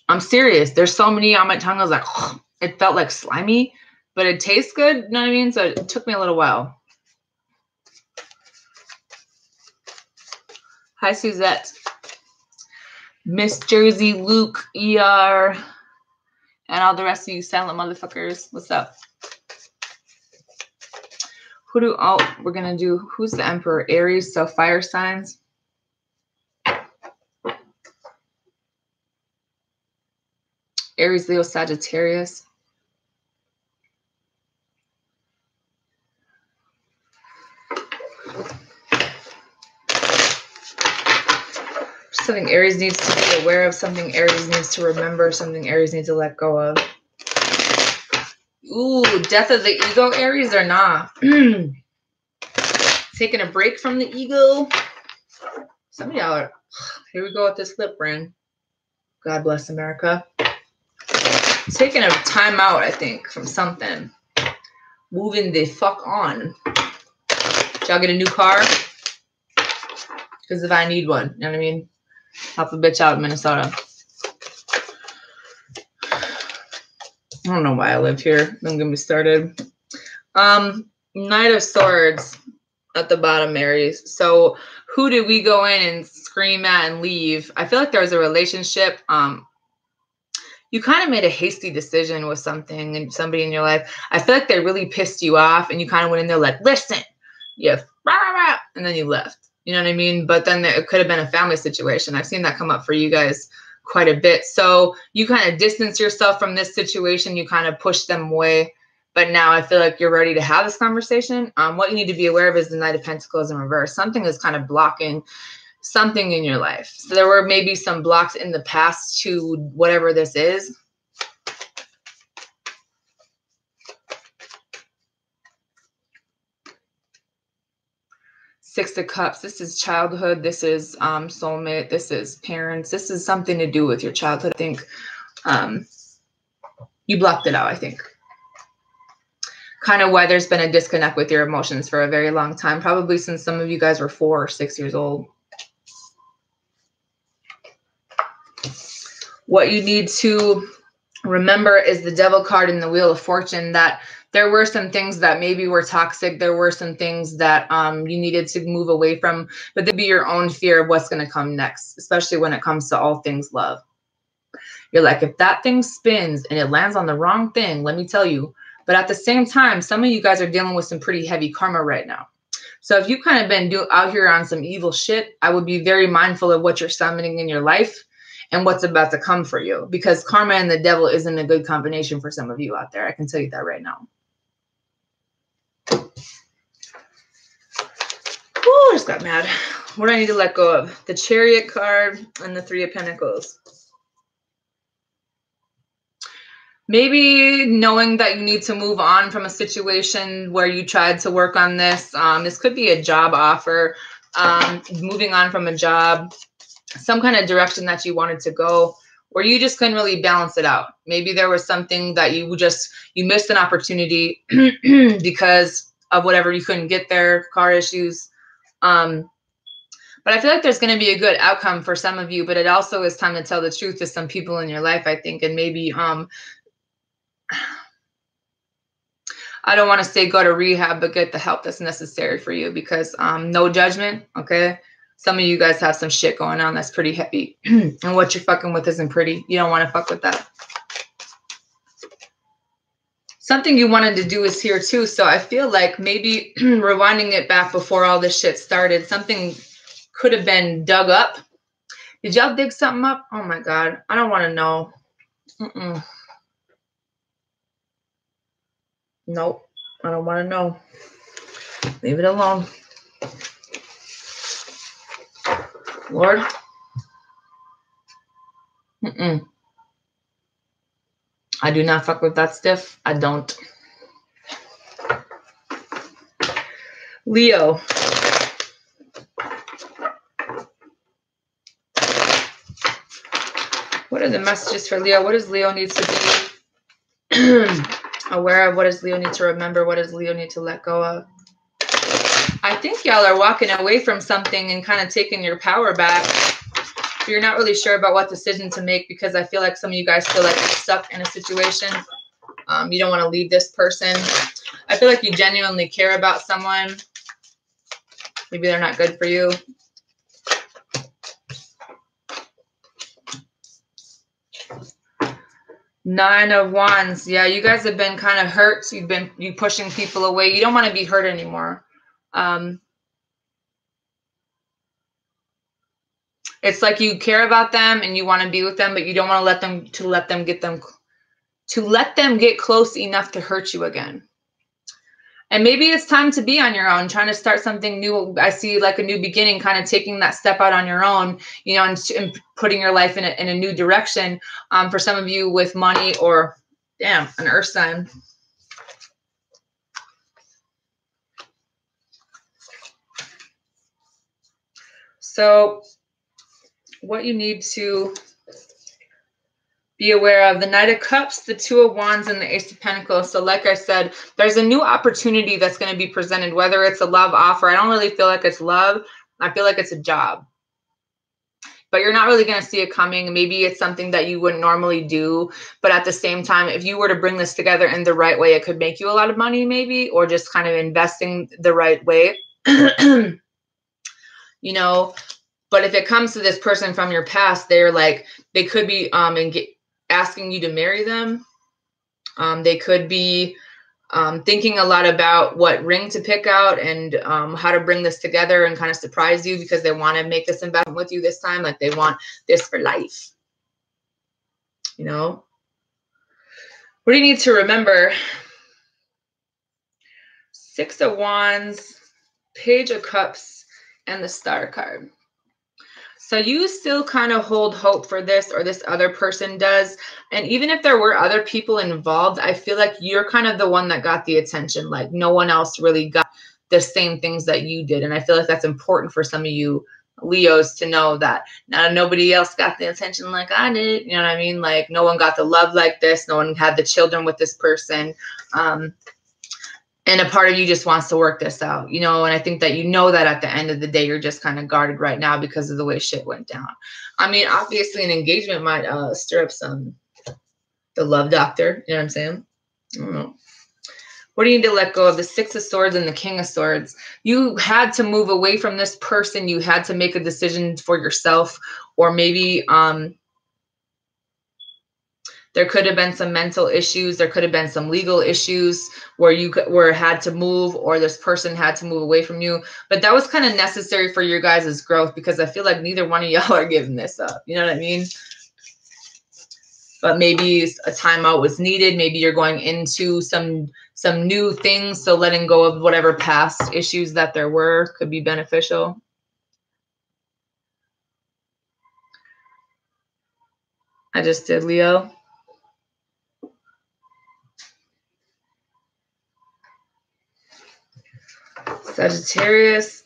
I'm serious. There's so many on my tongue. I was like, oh, it felt like slimy, but it tastes good. You know what I mean? So it took me a little while. Hi, Suzette. Miss Jersey, Luke, ER, and all the rest of you silent motherfuckers. What's up? We're going to do, who's the Emperor? Aries, so fire signs. Aries, Leo, Sagittarius. Something Aries needs to be aware of, something Aries needs to remember, something Aries needs to let go of. Ooh, death of the ego, Aries, or not? Taking a break from the ego. Some of y'all are, here we go with this lip ring. God bless America. Taking a time out, I think, from something. Moving the fuck on. Did y'all get a new car? Because if I need one, you know what I mean? Help a bitch out in Minnesota. I don't know why I live here. Don't get me started. Knight of Swords at the bottom, Aries. So who did we go in and scream at and leave? I feel like there was a relationship. You kind of made a hasty decision with something and somebody in your life. I feel like they really pissed you off and you kind of went in there like, listen, yeah, and then you left. You know what I mean? But then it could have been a family situation. I've seen that come up for you guys quite a bit. So you kind of distance yourself from this situation. You kind of push them away. But now I feel like you're ready to have this conversation. What you need to be aware of is the Knight of Pentacles in reverse. Something is kind of blocking something in your life. So there were maybe some blocks in the past to whatever this is. Six of Cups. This is childhood. This is soulmate. This is parents. This is something to do with your childhood. I think you blocked it out, I think. Kind of why there's been a disconnect with your emotions for a very long time. Probably since some of you guys were 4 or 6 years old. What you need to remember is the Devil card in the Wheel of Fortune, that there were some things that maybe were toxic. There were some things that you needed to move away from, but there'd be your own fear of what's going to come next, especially when it comes to all things love. You're like, if that thing spins and it lands on the wrong thing, let me tell you. But at the same time, some of you guys are dealing with some pretty heavy karma right now. So if you've kind of been out here on some evil shit, I would be very mindful of what you're summoning in your life and what's about to come for you, because karma and the devil isn't a good combination for some of you out there. I can tell you that right now. Oh, I just got mad. What do I need to let go of? The Chariot card and the Three of Pentacles. Maybe knowing that you need to move on from a situation where you tried to work on this. This could be a job offer, moving on from a job, some kind of direction that you wanted to go, or you just couldn't really balance it out. Maybe there was something that you missed an opportunity because of whatever, you couldn't get there, car issues. But I feel like there's going to be a good outcome for some of you, but it also is time to tell the truth to some people in your life, I think. And maybe, I don't want to say go to rehab, but get the help that's necessary for you, because no judgment, okay? Some of you guys have some shit going on that's pretty heavy. And what you're fucking with isn't pretty. You don't want to fuck with that. Something you wanted to do is here too. So I feel like maybe rewinding it back before all this shit started, something could have been dug up. Did y'all dig something up? Oh my God. I don't want to know. Nope. I don't want to know. Leave it alone. Lord. I do not fuck with that stiff. I don't. Leo. What are the messages for Leo? What does Leo need to be aware of? What does Leo need to remember? What does Leo need to let go of? I think y'all are walking away from something and kind of taking your power back. You're not really sure about what decision to make, because I feel like some of you guys feel like you're stuck in a situation. You don't want to leave this person. I feel like you genuinely care about someone. Maybe they're not good for you. Nine of Wands. Yeah, you guys have been kind of hurt. You pushing people away. You don't want to be hurt anymore. It's like you care about them and you want to be with them, but you don't want to let them get close enough to hurt you again. And maybe it's time to be on your own, trying to start something new. I see like a new beginning, kind of taking that step out on your own, you know, and putting your life in a new direction. For some of you with money, or damn, an earth sign. So what you need to be aware of: the Knight of Cups, the Two of Wands, and the Ace of Pentacles. So like I said, there's a new opportunity that's going to be presented, whether it's a love offer. I don't really feel like it's love. I feel like it's a job. But you're not really going to see it coming. Maybe it's something that you wouldn't normally do. But at the same time, if you were to bring this together in the right way, it could make you a lot of money maybe, or just kind of investing the right way. You know, but if it comes to this person from your past, they could be asking you to marry them. They could be thinking a lot about what ring to pick out and how to bring this together and kind of surprise you, because they want to make this investment with you this time. Like they want this for life. You know? What do you need to remember? Six of Wands, Page of Cups, and the Star card. So you still kind of hold hope for this, or this other person does. And even if there were other people involved, I feel like you're kind of the one that got the attention. Like no one else really got the same things that you did. And I feel like that's important for some of you Leos to know, that nobody else got the attention like I did. You know what I mean? Like no one got the love like this. No one had the children with this person. And a part of you just wants to work this out, you know, and I think that you know that at the end of the day, you're just kind of guarded right now because of the way shit went down. I mean, obviously an engagement might stir up the love doctor, you know what I'm saying? I don't know. What do you need to let go of? The Six of Swords and the King of Swords. You had to move away from this person. You had to make a decision for yourself, or maybe there could have been some mental issues. There could have been some legal issues where you had to move, or this person had to move away from you. But that was kind of necessary for your guys' growth, because I feel like neither one of y'all are giving this up. You know what I mean? but maybe a timeout was needed. Maybe you're going into some new things. So letting go of whatever past issues that there were could be beneficial. I just did Leo. Sagittarius.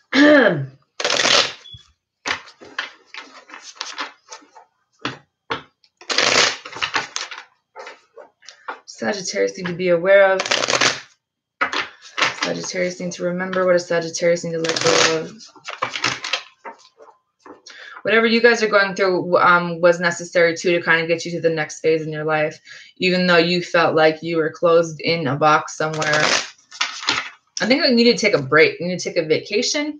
Sagittarius need to be aware of. Sagittarius need to remember. What does Sagittarius need to let go of? Whatever you guys are going through was necessary too to kind of get you to the next phase in your life, even though you felt like you were closed in a box somewhere. I think you need to take a break. You need to take a vacation.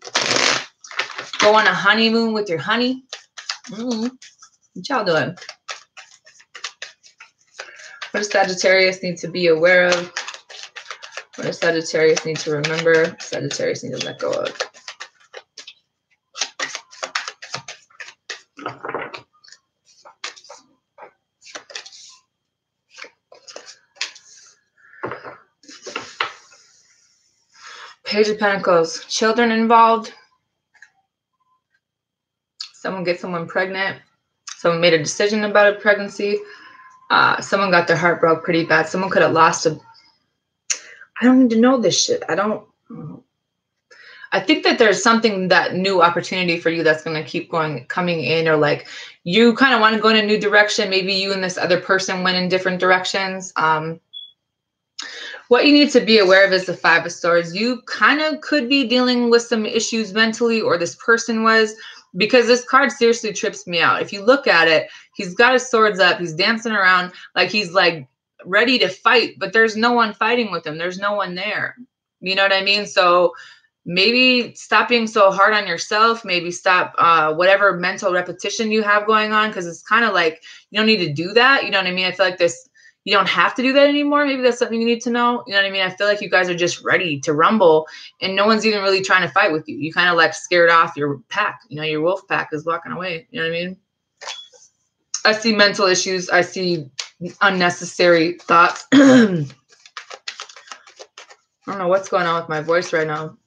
Go on a honeymoon with your honey. What y'all doing? What does Sagittarius need to be aware of? What does Sagittarius need to remember? Sagittarius need to let go of. Page of Pentacles. Children involved. Someone gets someone pregnant. Someone made a decision about a pregnancy. Someone got their heart broke pretty bad. Someone could have lost a... I don't need to know this shit. I think that there's something, that new opportunity for you that's going to keep coming in, or like you kind of want to go in a new direction. Maybe you and this other person went in different directions. What you need to be aware of is the Five of Swords. You kind of could be dealing with some issues mentally, or this person was, because this card seriously trips me out. If you look at it, he's got his swords up. He's dancing around like he's like ready to fight, but there's no one fighting with him. There's no one there. You know what I mean? So maybe stop being so hard on yourself. Maybe stop whatever mental repetition you have going on, because it's kind of like you don't need to do that. You know what I mean? I feel like you don't have to do that anymore. Maybe that's something you need to know. You know what I mean? I feel like you guys are just ready to rumble, and no one's even really trying to fight with you. You kind of like scared off your pack. You know, your wolf pack is walking away. You know what I mean? I see mental issues. I see unnecessary thoughts. I don't know what's going on with my voice right now.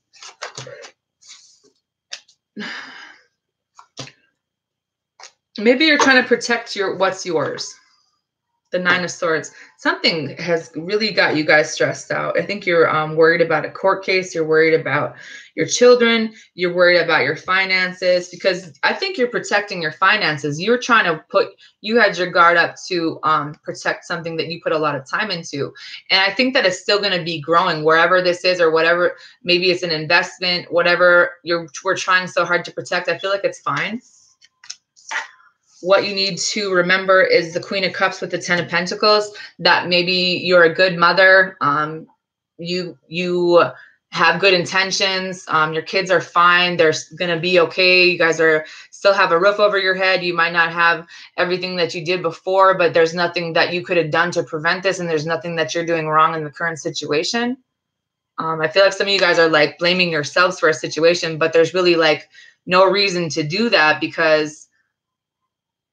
Maybe you're trying to protect what's yours. The Nine of Swords. Something has really got you guys stressed out. I think you're worried about a court case. You're worried about your children. You're worried about your finances, because I think you're protecting your finances. You're trying to you had your guard up to protect something that you put a lot of time into. And I think that it's still going to be growing wherever this is, or whatever. Maybe it's an investment, whatever we're trying so hard to protect. I feel like it's fine. What you need to remember is the Queen of Cups with the Ten of Pentacles, that maybe you're a good mother. You have good intentions. Your kids are fine. They're going to be okay. You guys still have a roof over your head. You might not have everything that you did before, but there's nothing that you could have done to prevent this. And there's nothing that you're doing wrong in the current situation. I feel like some of you guys are like blaming yourselves for a situation, but there's really like no reason to do that, because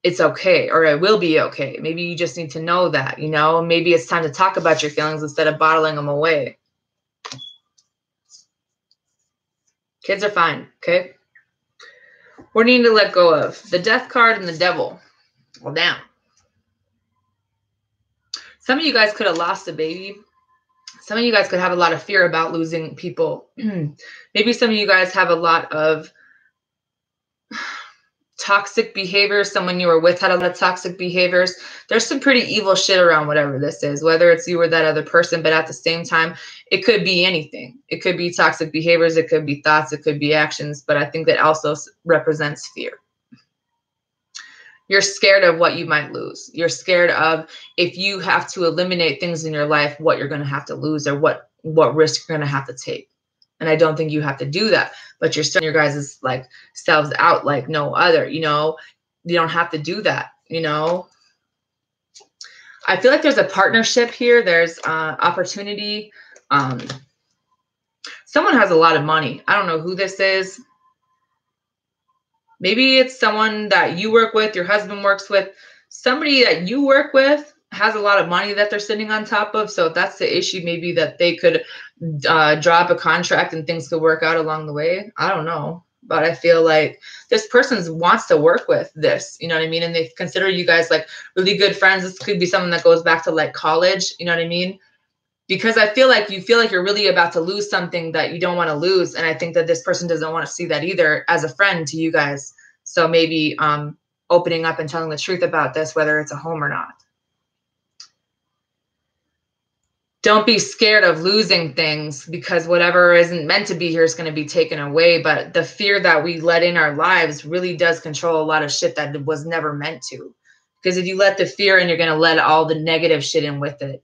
it's okay, or it will be okay. Maybe you just need to know that, you know, maybe it's time to talk about your feelings instead of bottling them away. Kids are fine. Okay. What do you need to let go of? The Death card and the Devil. Well, damn. Some of you guys could have lost a baby. Some of you guys could have a lot of fear about losing people. Maybe some of you guys have a lot of toxic behaviors. Someone you were with had a lot of toxic behaviors. There's some pretty evil shit around whatever this is, whether it's you or that other person, but at the same time, it could be anything. It could be toxic behaviors. It could be thoughts. It could be actions. But I think that also represents fear. You're scared of what you might lose. You're scared of, if you have to eliminate things in your life, what you're going to have to lose, or what risk you're going to have to take. And I don't think you have to do that, but you're starting your guys' like selves out like no other, you know. You don't have to do that, you know. I feel like there's a partnership here. There's opportunity. Someone has a lot of money. I don't know who this is. Maybe it's someone that you work with, your husband works with. somebody that you work with has a lot of money that they're sitting on top of. So if that's the issue, maybe that they could drop a contract and things could work out along the way. I don't know. But I feel like this person wants to work with this, you know what I mean? And they consider you guys like really good friends. This could be something that goes back to like college, you know what I mean? Because I feel like you feel like you're really about to lose something that you don't want to lose. And I think that this person doesn't want to see that either as a friend to you guys. So maybe opening up and telling the truth about this, whether it's a home or not. Don't be scared of losing things, because whatever isn't meant to be here is going to be taken away. But the fear that we let in our lives really does control a lot of shit that was never meant to. Because if you let the fear in, you're going to let all the negative shit in with it.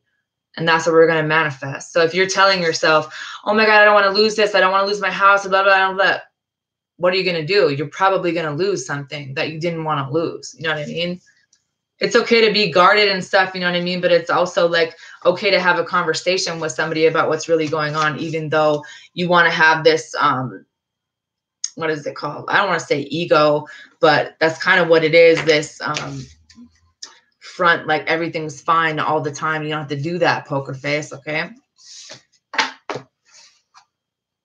And that's what we're going to manifest. So if you're telling yourself, oh my God, I don't want to lose this. I don't want to lose my house, blah, blah, blah, blah. What are you going to do? You're probably going to lose something that you didn't want to lose. You know what I mean? It's okay to be guarded and stuff, you know what I mean? But it's also like okay to have a conversation with somebody about what's really going on, even though you want to have this, what is it called? I don't want to say ego, but that's kind of what it is. This front, like everything's fine all the time. You don't have to do that, poker face, okay?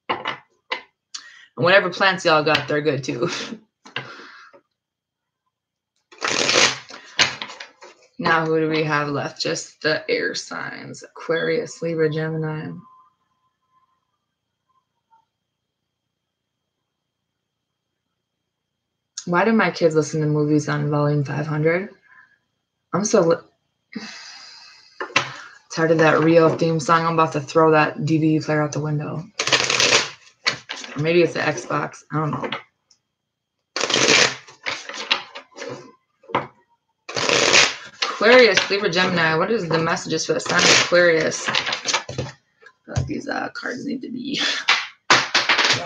And whatever plants y'all got, they're good too. Now, who do we have left? Just the air signs. Aquarius, Libra, Gemini. Why do my kids listen to movies on volume 500? I'm so tired of that Rio theme song. I'm about to throw that DVD player out the window. Or maybe it's the Xbox. I don't know. Aquarius, Libra, Gemini. What is the messages for the sign of Aquarius? These cards need to be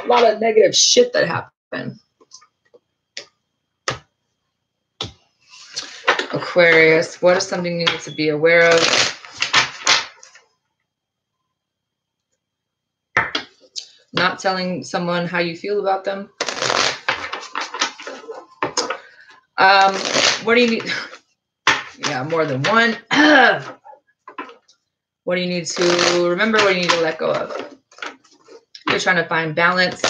a lot of negative shit that happened. Aquarius, what is something you need to be aware of? Not telling someone how you feel about them. What do you need? Yeah, more than one. What do you need to remember? What do you need to let go of? You're trying to find balance.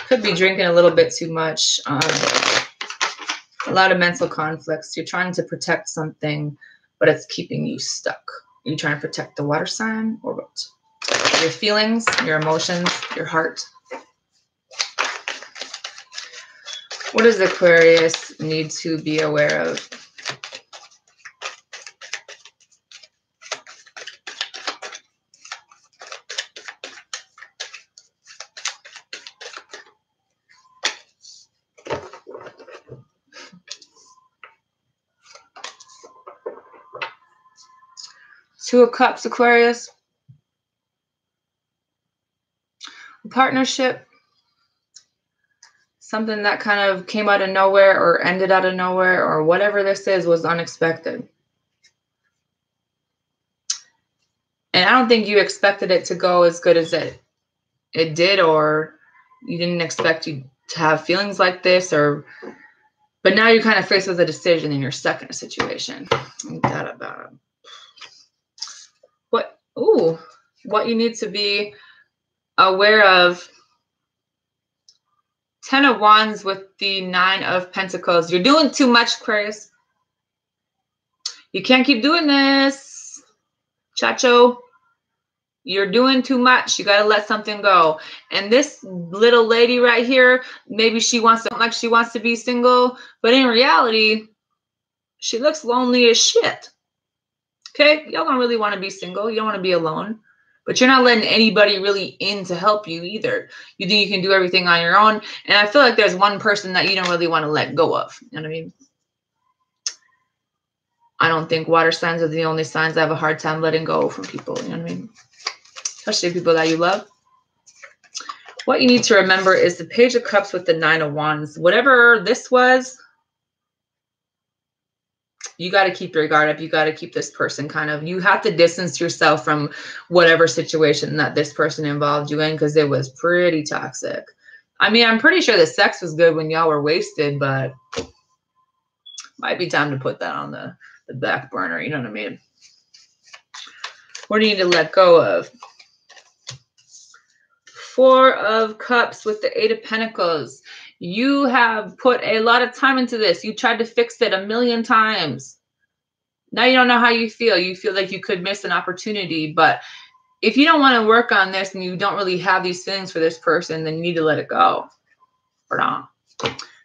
Could be drinking a little bit too much. A lot of mental conflicts. You're trying to protect something, but it's keeping you stuck. Are you trying to protect the water sign or what? Your feelings, your emotions, your heart. What does Aquarius need to be aware of? Two of Cups, Aquarius. A partnership. Something that kind of came out of nowhere or ended out of nowhere, or whatever this is was unexpected. And I don't think you expected it to go as good as it did, or you didn't expect you to have feelings like this, but now you're kind of faced with a decision and you're stuck in a situation. What you need to be aware of. 10 of Wands with the 9 of Pentacles. You're doing too much, Aquarius. You can't keep doing this, Chacho. You're doing too much. You got to let something go. And this little lady right here, maybe she wants to be single, but in reality, she looks lonely as shit. Okay? Y'all don't really want to be single. You don't want to be alone. But you're not letting anybody really in to help you either. You think you can do everything on your own. And I feel like there's one person that you don't really want to let go of. You know what I mean? I don't think water signs are the only signs I have a hard time letting go from people. You know what I mean? Especially people that you love. What you need to remember is the Page of Cups with the 9 of Wands. Whatever this was, you got to keep your guard up. You got to keep this person you have to distance yourself from whatever situation that this person involved you in, because it was pretty toxic. I mean, I'm pretty sure the sex was good when y'all were wasted, but Might be time to put that on the back burner. You know what I mean? What do you need to let go of? Four of Cups with the Eight of Pentacles. You have put a lot of time into this. You tried to fix it a million times. Now you don't know how you feel. You feel like you could miss an opportunity. But if you don't want to work on this and you don't really have these feelings for this person, then you need to let it go. Or not.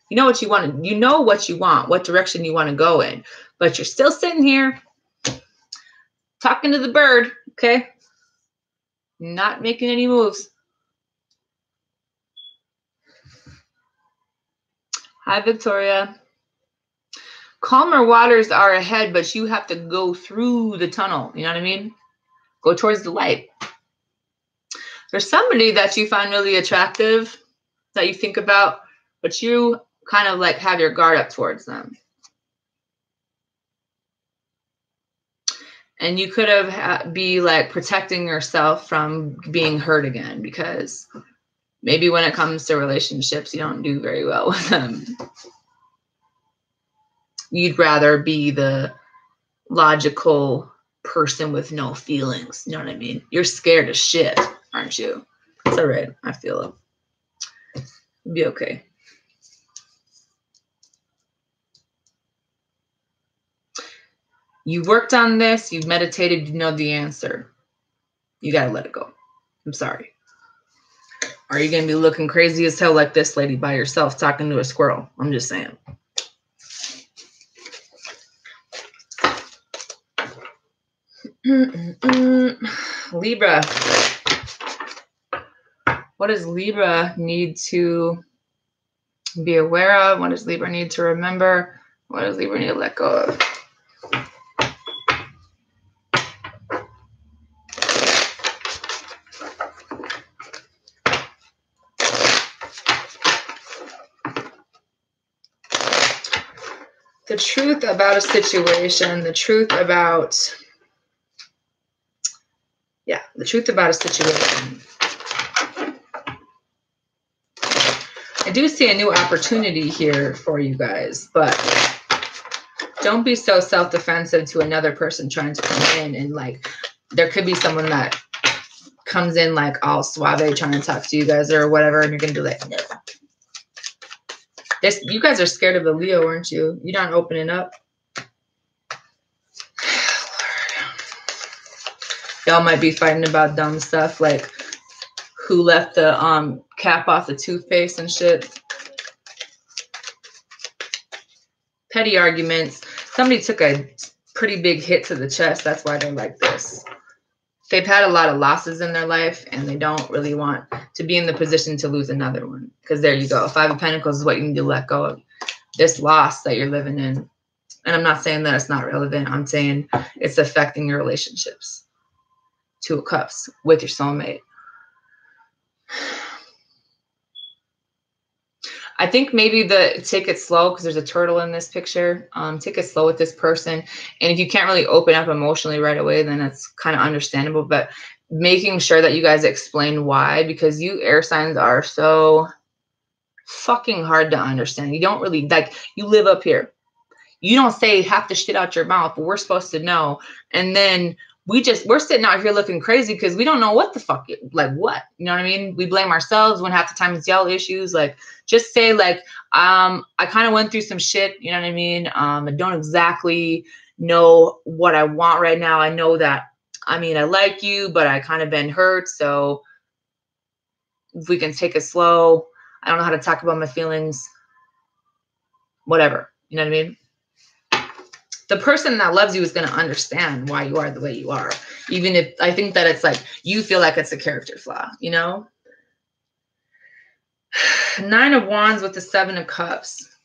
You know what you want. You know what you want, what direction you want to go in. But you're still sitting here talking to the bird, okay? Not making any moves. Hi, Victoria. Calmer waters are ahead, but you have to go through the tunnel. You know what I mean? Go towards the light. There's somebody that you find really attractive that you think about, but you kind of like have your guard up towards them. And you could have be like protecting yourself from being hurt again, because maybe when it comes to relationships, you don't do very well with them. You'd rather be the logical person with no feelings. You know what I mean? You're scared as shit, aren't you? It's all right. I feel it. It'll be okay. You worked on this. You meditated. You know the answer. You got to let it go. I'm sorry. Are you going to be looking crazy as hell like this lady by yourself talking to a squirrel? I'm just saying. Libra. What does Libra need to be aware of? What does Libra need to remember? What does Libra need to let go of? The truth about a situation, the truth about a situation. I do see a new opportunity here for you guys, but don't be so self-defensive to another person trying to come in, and like there could be someone that comes in like all suave trying to talk to you guys or whatever, and you're gonna be like, no. You guys are scared of the Leo, aren't you? You're not opening up. Y'all might be fighting about dumb stuff like who left the cap off the toothpaste and shit. Petty arguments. Somebody took a pretty big hit to the chest. That's why they're like this. They've had a lot of losses in their life, and they don't really want to be in the position to lose another one. Because there you go. Five of Pentacles is what you need to let go of. This loss that you're living in. And I'm not saying that it's not relevant. I'm saying it's affecting your relationships. Two of Cups with your soulmate. I think maybe take it slow, because there's a turtle in this picture. Take it slow with this person. And if you can't really open up emotionally right away, then that's kind of understandable. But making sure that you guys explain why, because you air signs are so fucking hard to understand. You don't really, like, you live up here. You don't say half the shit out your mouth, but we're supposed to know. And then we're sitting out here looking crazy because we don't know what the fuck, like what, you know what I mean? We blame ourselves when half the time it's y'all issues. Like, just say like, I kind of went through some shit, you know what I mean? I don't exactly know what I want right now. I know that, I mean, I like you, but I kind of been hurt. So if we can take it slow, I don't know how to talk about my feelings, whatever, you know what I mean? The person that loves you is going to understand why you are the way you are. Even if I think that it's like, you feel like it's a character flaw, you know? Nine of Wands with the Seven of Cups.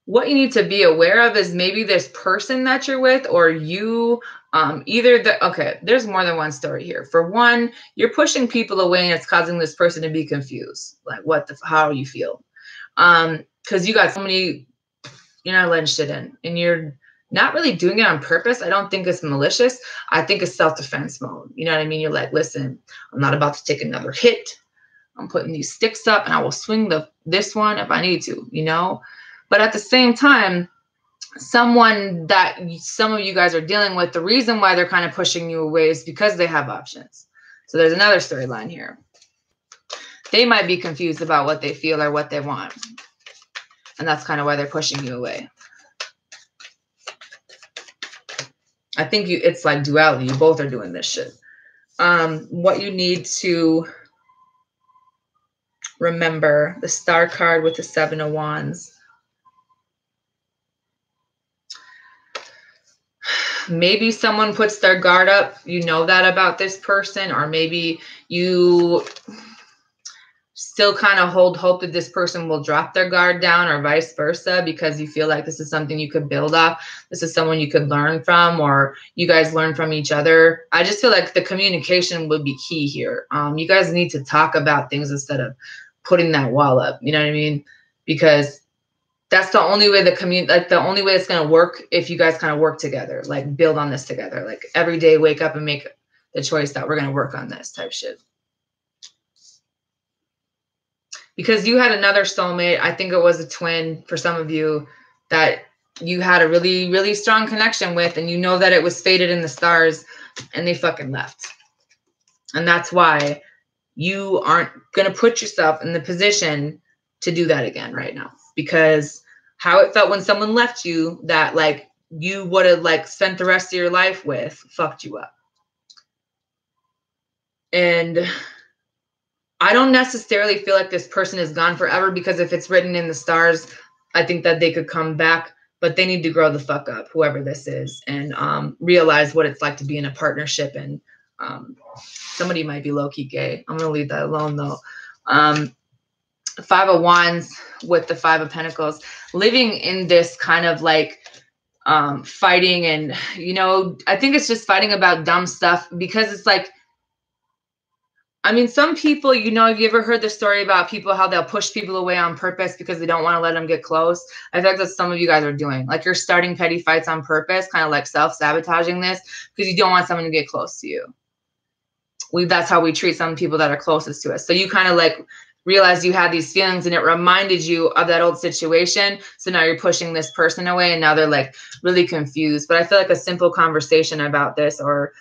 What you need to be aware of is maybe this person that you're with, or you, okay, there's more than one story here. For one, you're pushing people away and it's causing this person to be confused. Like how you feel. Because you got so many, you're not letting shit in, and you're not really doing it on purpose. I don't think it's malicious. I think it's self-defense mode. You know what I mean? You're like, listen, I'm not about to take another hit. I'm putting these sticks up, and I will swing this one if I need to, you know? But at the same time, someone that some of you guys are dealing with, the reason why they're kind of pushing you away is because they have options. So there's another storyline here. They might be confused about what they feel or what they want. And that's kind of why they're pushing you away. I think it's like duality. You both are doing this shit. What you need to remember, the Star card with the 7 of Wands. Maybe someone puts their guard up. You know that about this person. Or maybe you still kind of hold hope that this person will drop their guard down, or vice versa, because you feel like this is something you could build up. This is someone you could learn from, or you guys learn from each other. I just feel like the communication would be key here. You guys need to talk about things instead of putting that wall up. You know what I mean? Because that's the only way the only way it's going to work, if you guys kind of work together, like build on this together, like every day wake up and make the choice that we're going to work on this type shit. Because you had another soulmate, I think it was a twin for some of you, that you had a really, really strong connection with, and you know that it was fated in the stars, and they fucking left. And that's why you aren't going to put yourself in the position to do that again right now. Because how it felt when someone left you that like you would have like spent the rest of your life with fucked you up. And I don't necessarily feel like this person is gone forever, because if it's written in the stars, I think that they could come back, but they need to grow the fuck up, whoever this is, and realize what it's like to be in a partnership. And somebody might be low-key gay. I'm going to leave that alone though. 5 of Wands with the 5 of Pentacles, living in this kind of like fighting. And, you know, I think it's just fighting about dumb stuff, because it's like, I mean, some people, you know, have you ever heard the story about people, how they'll push people away on purpose because they don't want to let them get close? I think that's what some of you guys are doing. Like, you're starting petty fights on purpose, kind of like self-sabotaging this, because you don't want someone to get close to you. That's how we treat some people that are closest to us. So you kind of like realized you had these feelings, and it reminded you of that old situation. So now you're pushing this person away, and now they're like really confused. But I feel like a simple conversation about this, or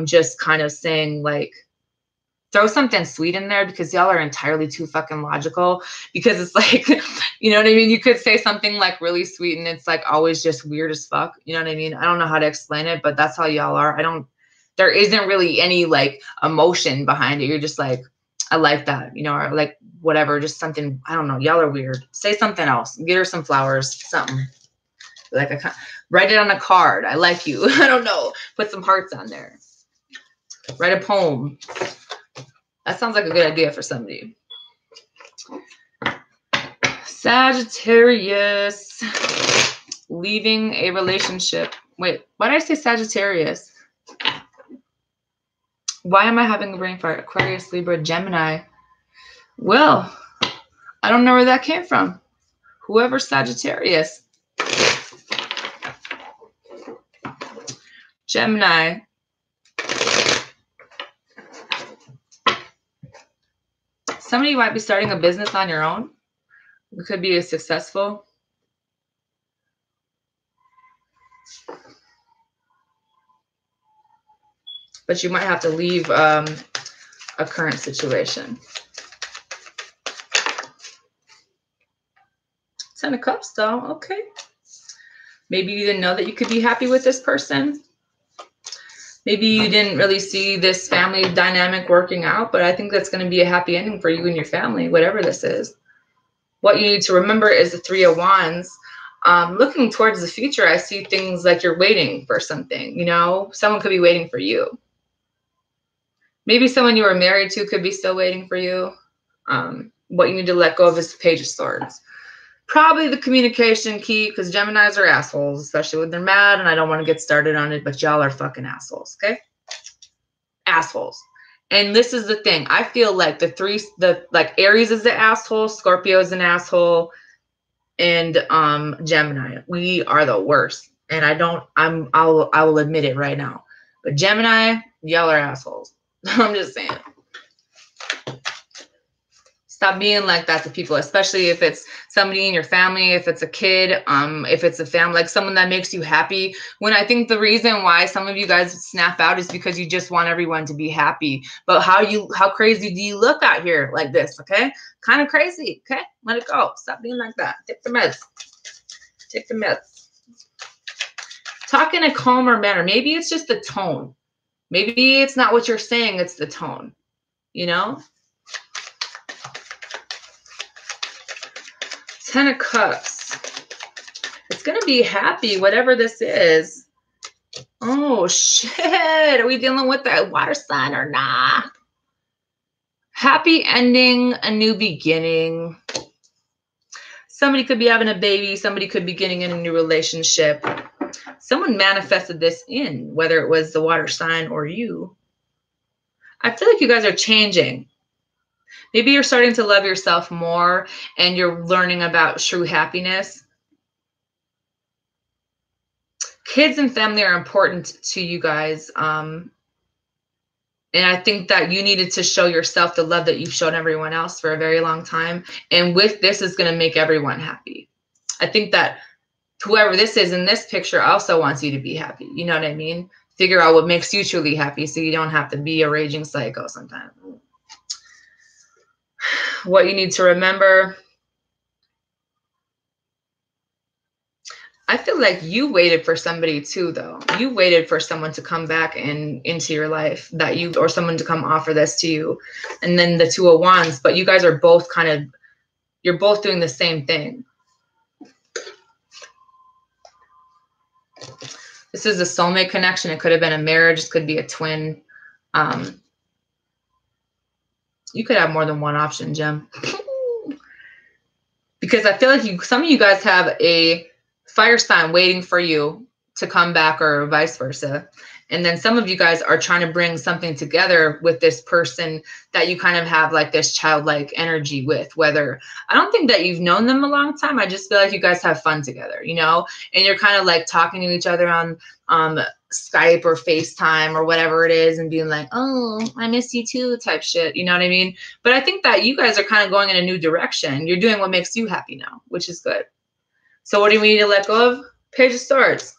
just kind of saying like, throw something sweet in there, because y'all are entirely too fucking logical. Because it's like, you know what I mean? You could say something like really sweet, and it's like always just weird as fuck. You know what I mean? I don't know how to explain it, but that's how y'all are. There isn't really any like emotion behind it. You're just like, I like that, you know, or like whatever, just something, I don't know. Y'all are weird. Say something else. Get her some flowers, something. Like write it on a card. I like you. I don't know. Put some hearts on there. Write a poem. That sounds like a good idea for somebody. Sagittarius. Leaving a relationship. Wait, why did I say Sagittarius? Why am I having a brain fart? Aquarius, Libra, Gemini. Well, I don't know where that came from. Whoever Sagittarius. Gemini. Some of you might be starting a business on your own. It could be successful. But you might have to leave a current situation. 10 of Cups, though. Okay. Maybe you didn't know that you could be happy with this person. Maybe you didn't really see this family dynamic working out, but I think that's going to be a happy ending for you and your family, whatever this is. What you need to remember is the 3 of Wands. Looking towards the future, I see things like you're waiting for something, you know? Someone could be waiting for you. Maybe someone you were married to could be still waiting for you. What you need to let go of is the Page of Swords. Probably the communication key, because Geminis are assholes, especially when they're mad, and I don't want to get started on it, but y'all are fucking assholes, okay? Assholes. And this is the thing. I feel like like Aries is the asshole, Scorpio is an asshole, and Gemini. We are the worst. And I will admit it right now. But Gemini, y'all are assholes. I'm just saying. Stop being like that to people, especially if it's somebody in your family, if it's a kid, if it's a family, like someone that makes you happy. When I think the reason why some of you guys snap out is because you just want everyone to be happy. But how crazy do you look out here like this? Okay, kind of crazy. Okay, let it go. Stop being like that. Take the meds. Take the meds. Talk in a calmer manner. Maybe it's just the tone. Maybe it's not what you're saying, it's the tone. You know? 10 of Cups. It's going to be happy, whatever this is. Oh, shit. Are we dealing with that water sign or nah? Happy ending, a new beginning. Somebody could be having a baby. Somebody could be getting in a new relationship. Someone manifested this in, whether it was the water sign or you. I feel like you guys are changing. Maybe you're starting to love yourself more and you're learning about true happiness. Kids and family are important to you guys. And I think that you needed to show yourself the love that you've shown everyone else for a very long time. And with this is going to make everyone happy. I think that whoever this is in this picture also wants you to be happy. You know what I mean? Figure out what makes you truly happy so you don't have to be a raging psycho sometimes. What you need to remember. I feel like you waited for somebody too, though. You waited for someone to come back into your life or someone to come offer this to you. And then the Two of Wands, but you guys are both you're both doing the same thing. This is a soulmate connection. It could have been a marriage. It could be a twin. You could have more than one option, Gem. Because I feel like some of you guys have a fire sign waiting for you to come back or vice versa. And then some of you guys are trying to bring something together with this person that you kind of have like this childlike energy with. Whether, I don't think that you've known them a long time. I just feel like you guys have fun together, you know? And you're kind of like talking to each other on Skype or FaceTime or whatever it is and being like, oh, I miss you too type shit. You know what I mean? But I think that you guys are kind of going in a new direction. You're doing what makes you happy now, which is good. So what do we need to let go of? Page of Swords.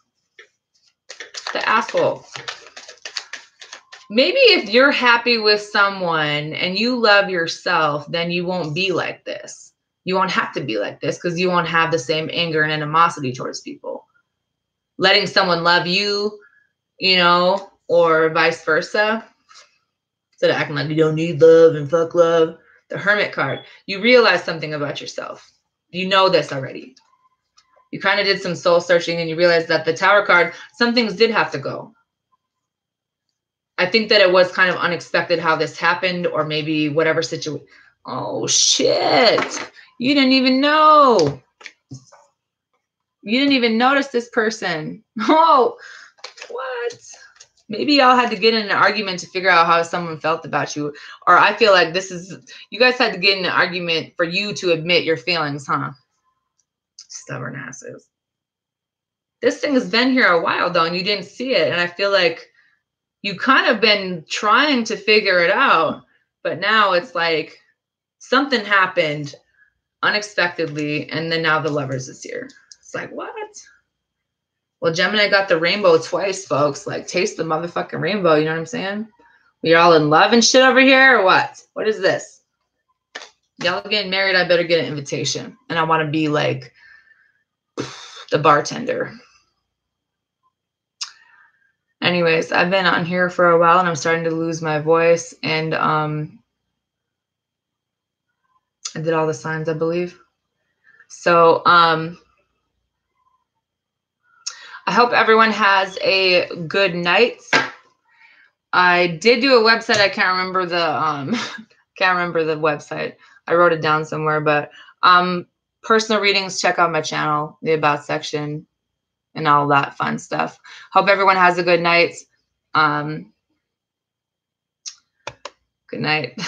The asshole. Maybe if you're happy with someone and you love yourself, then you won't be like this. You won't have to be like this because you won't have the same anger and animosity towards people. Letting someone love you, you know, or vice versa. Instead of acting like you don't need love and fuck love. The Hermit card. You realize something about yourself. You know this already. You kind of did some soul searching and you realized that the Tower card, some things did have to go. I think that it was kind of unexpected how this happened, or maybe whatever situation. Oh, shit. You didn't even know. You didn't even notice this person. Oh, what? Maybe y'all had to get in an argument to figure out how someone felt about you. Or I feel like you guys had to get in an argument for you to admit your feelings, huh? Stubborn asses. This thing has been here a while, though, and you didn't see it. And I feel like you kind of been trying to figure it out, but now it's like something happened unexpectedly, and then now the Lovers is here. It's like, what? Well, Gemini got the rainbow twice, folks. Like, taste the motherfucking rainbow, you know what I'm saying? We're all in love and shit over here, or what? What is this? Y'all getting married, I better get an invitation. And I want to be like the bartender. Anyways, I've been on here for a while and I'm starting to lose my voice. And I did all the signs, I believe. So I hope everyone has a good night. I did do a website. I can't remember the website. I wrote it down somewhere, but personal readings, check out my channel, the About section, and all that fun stuff. Hope everyone has a good night. Good night.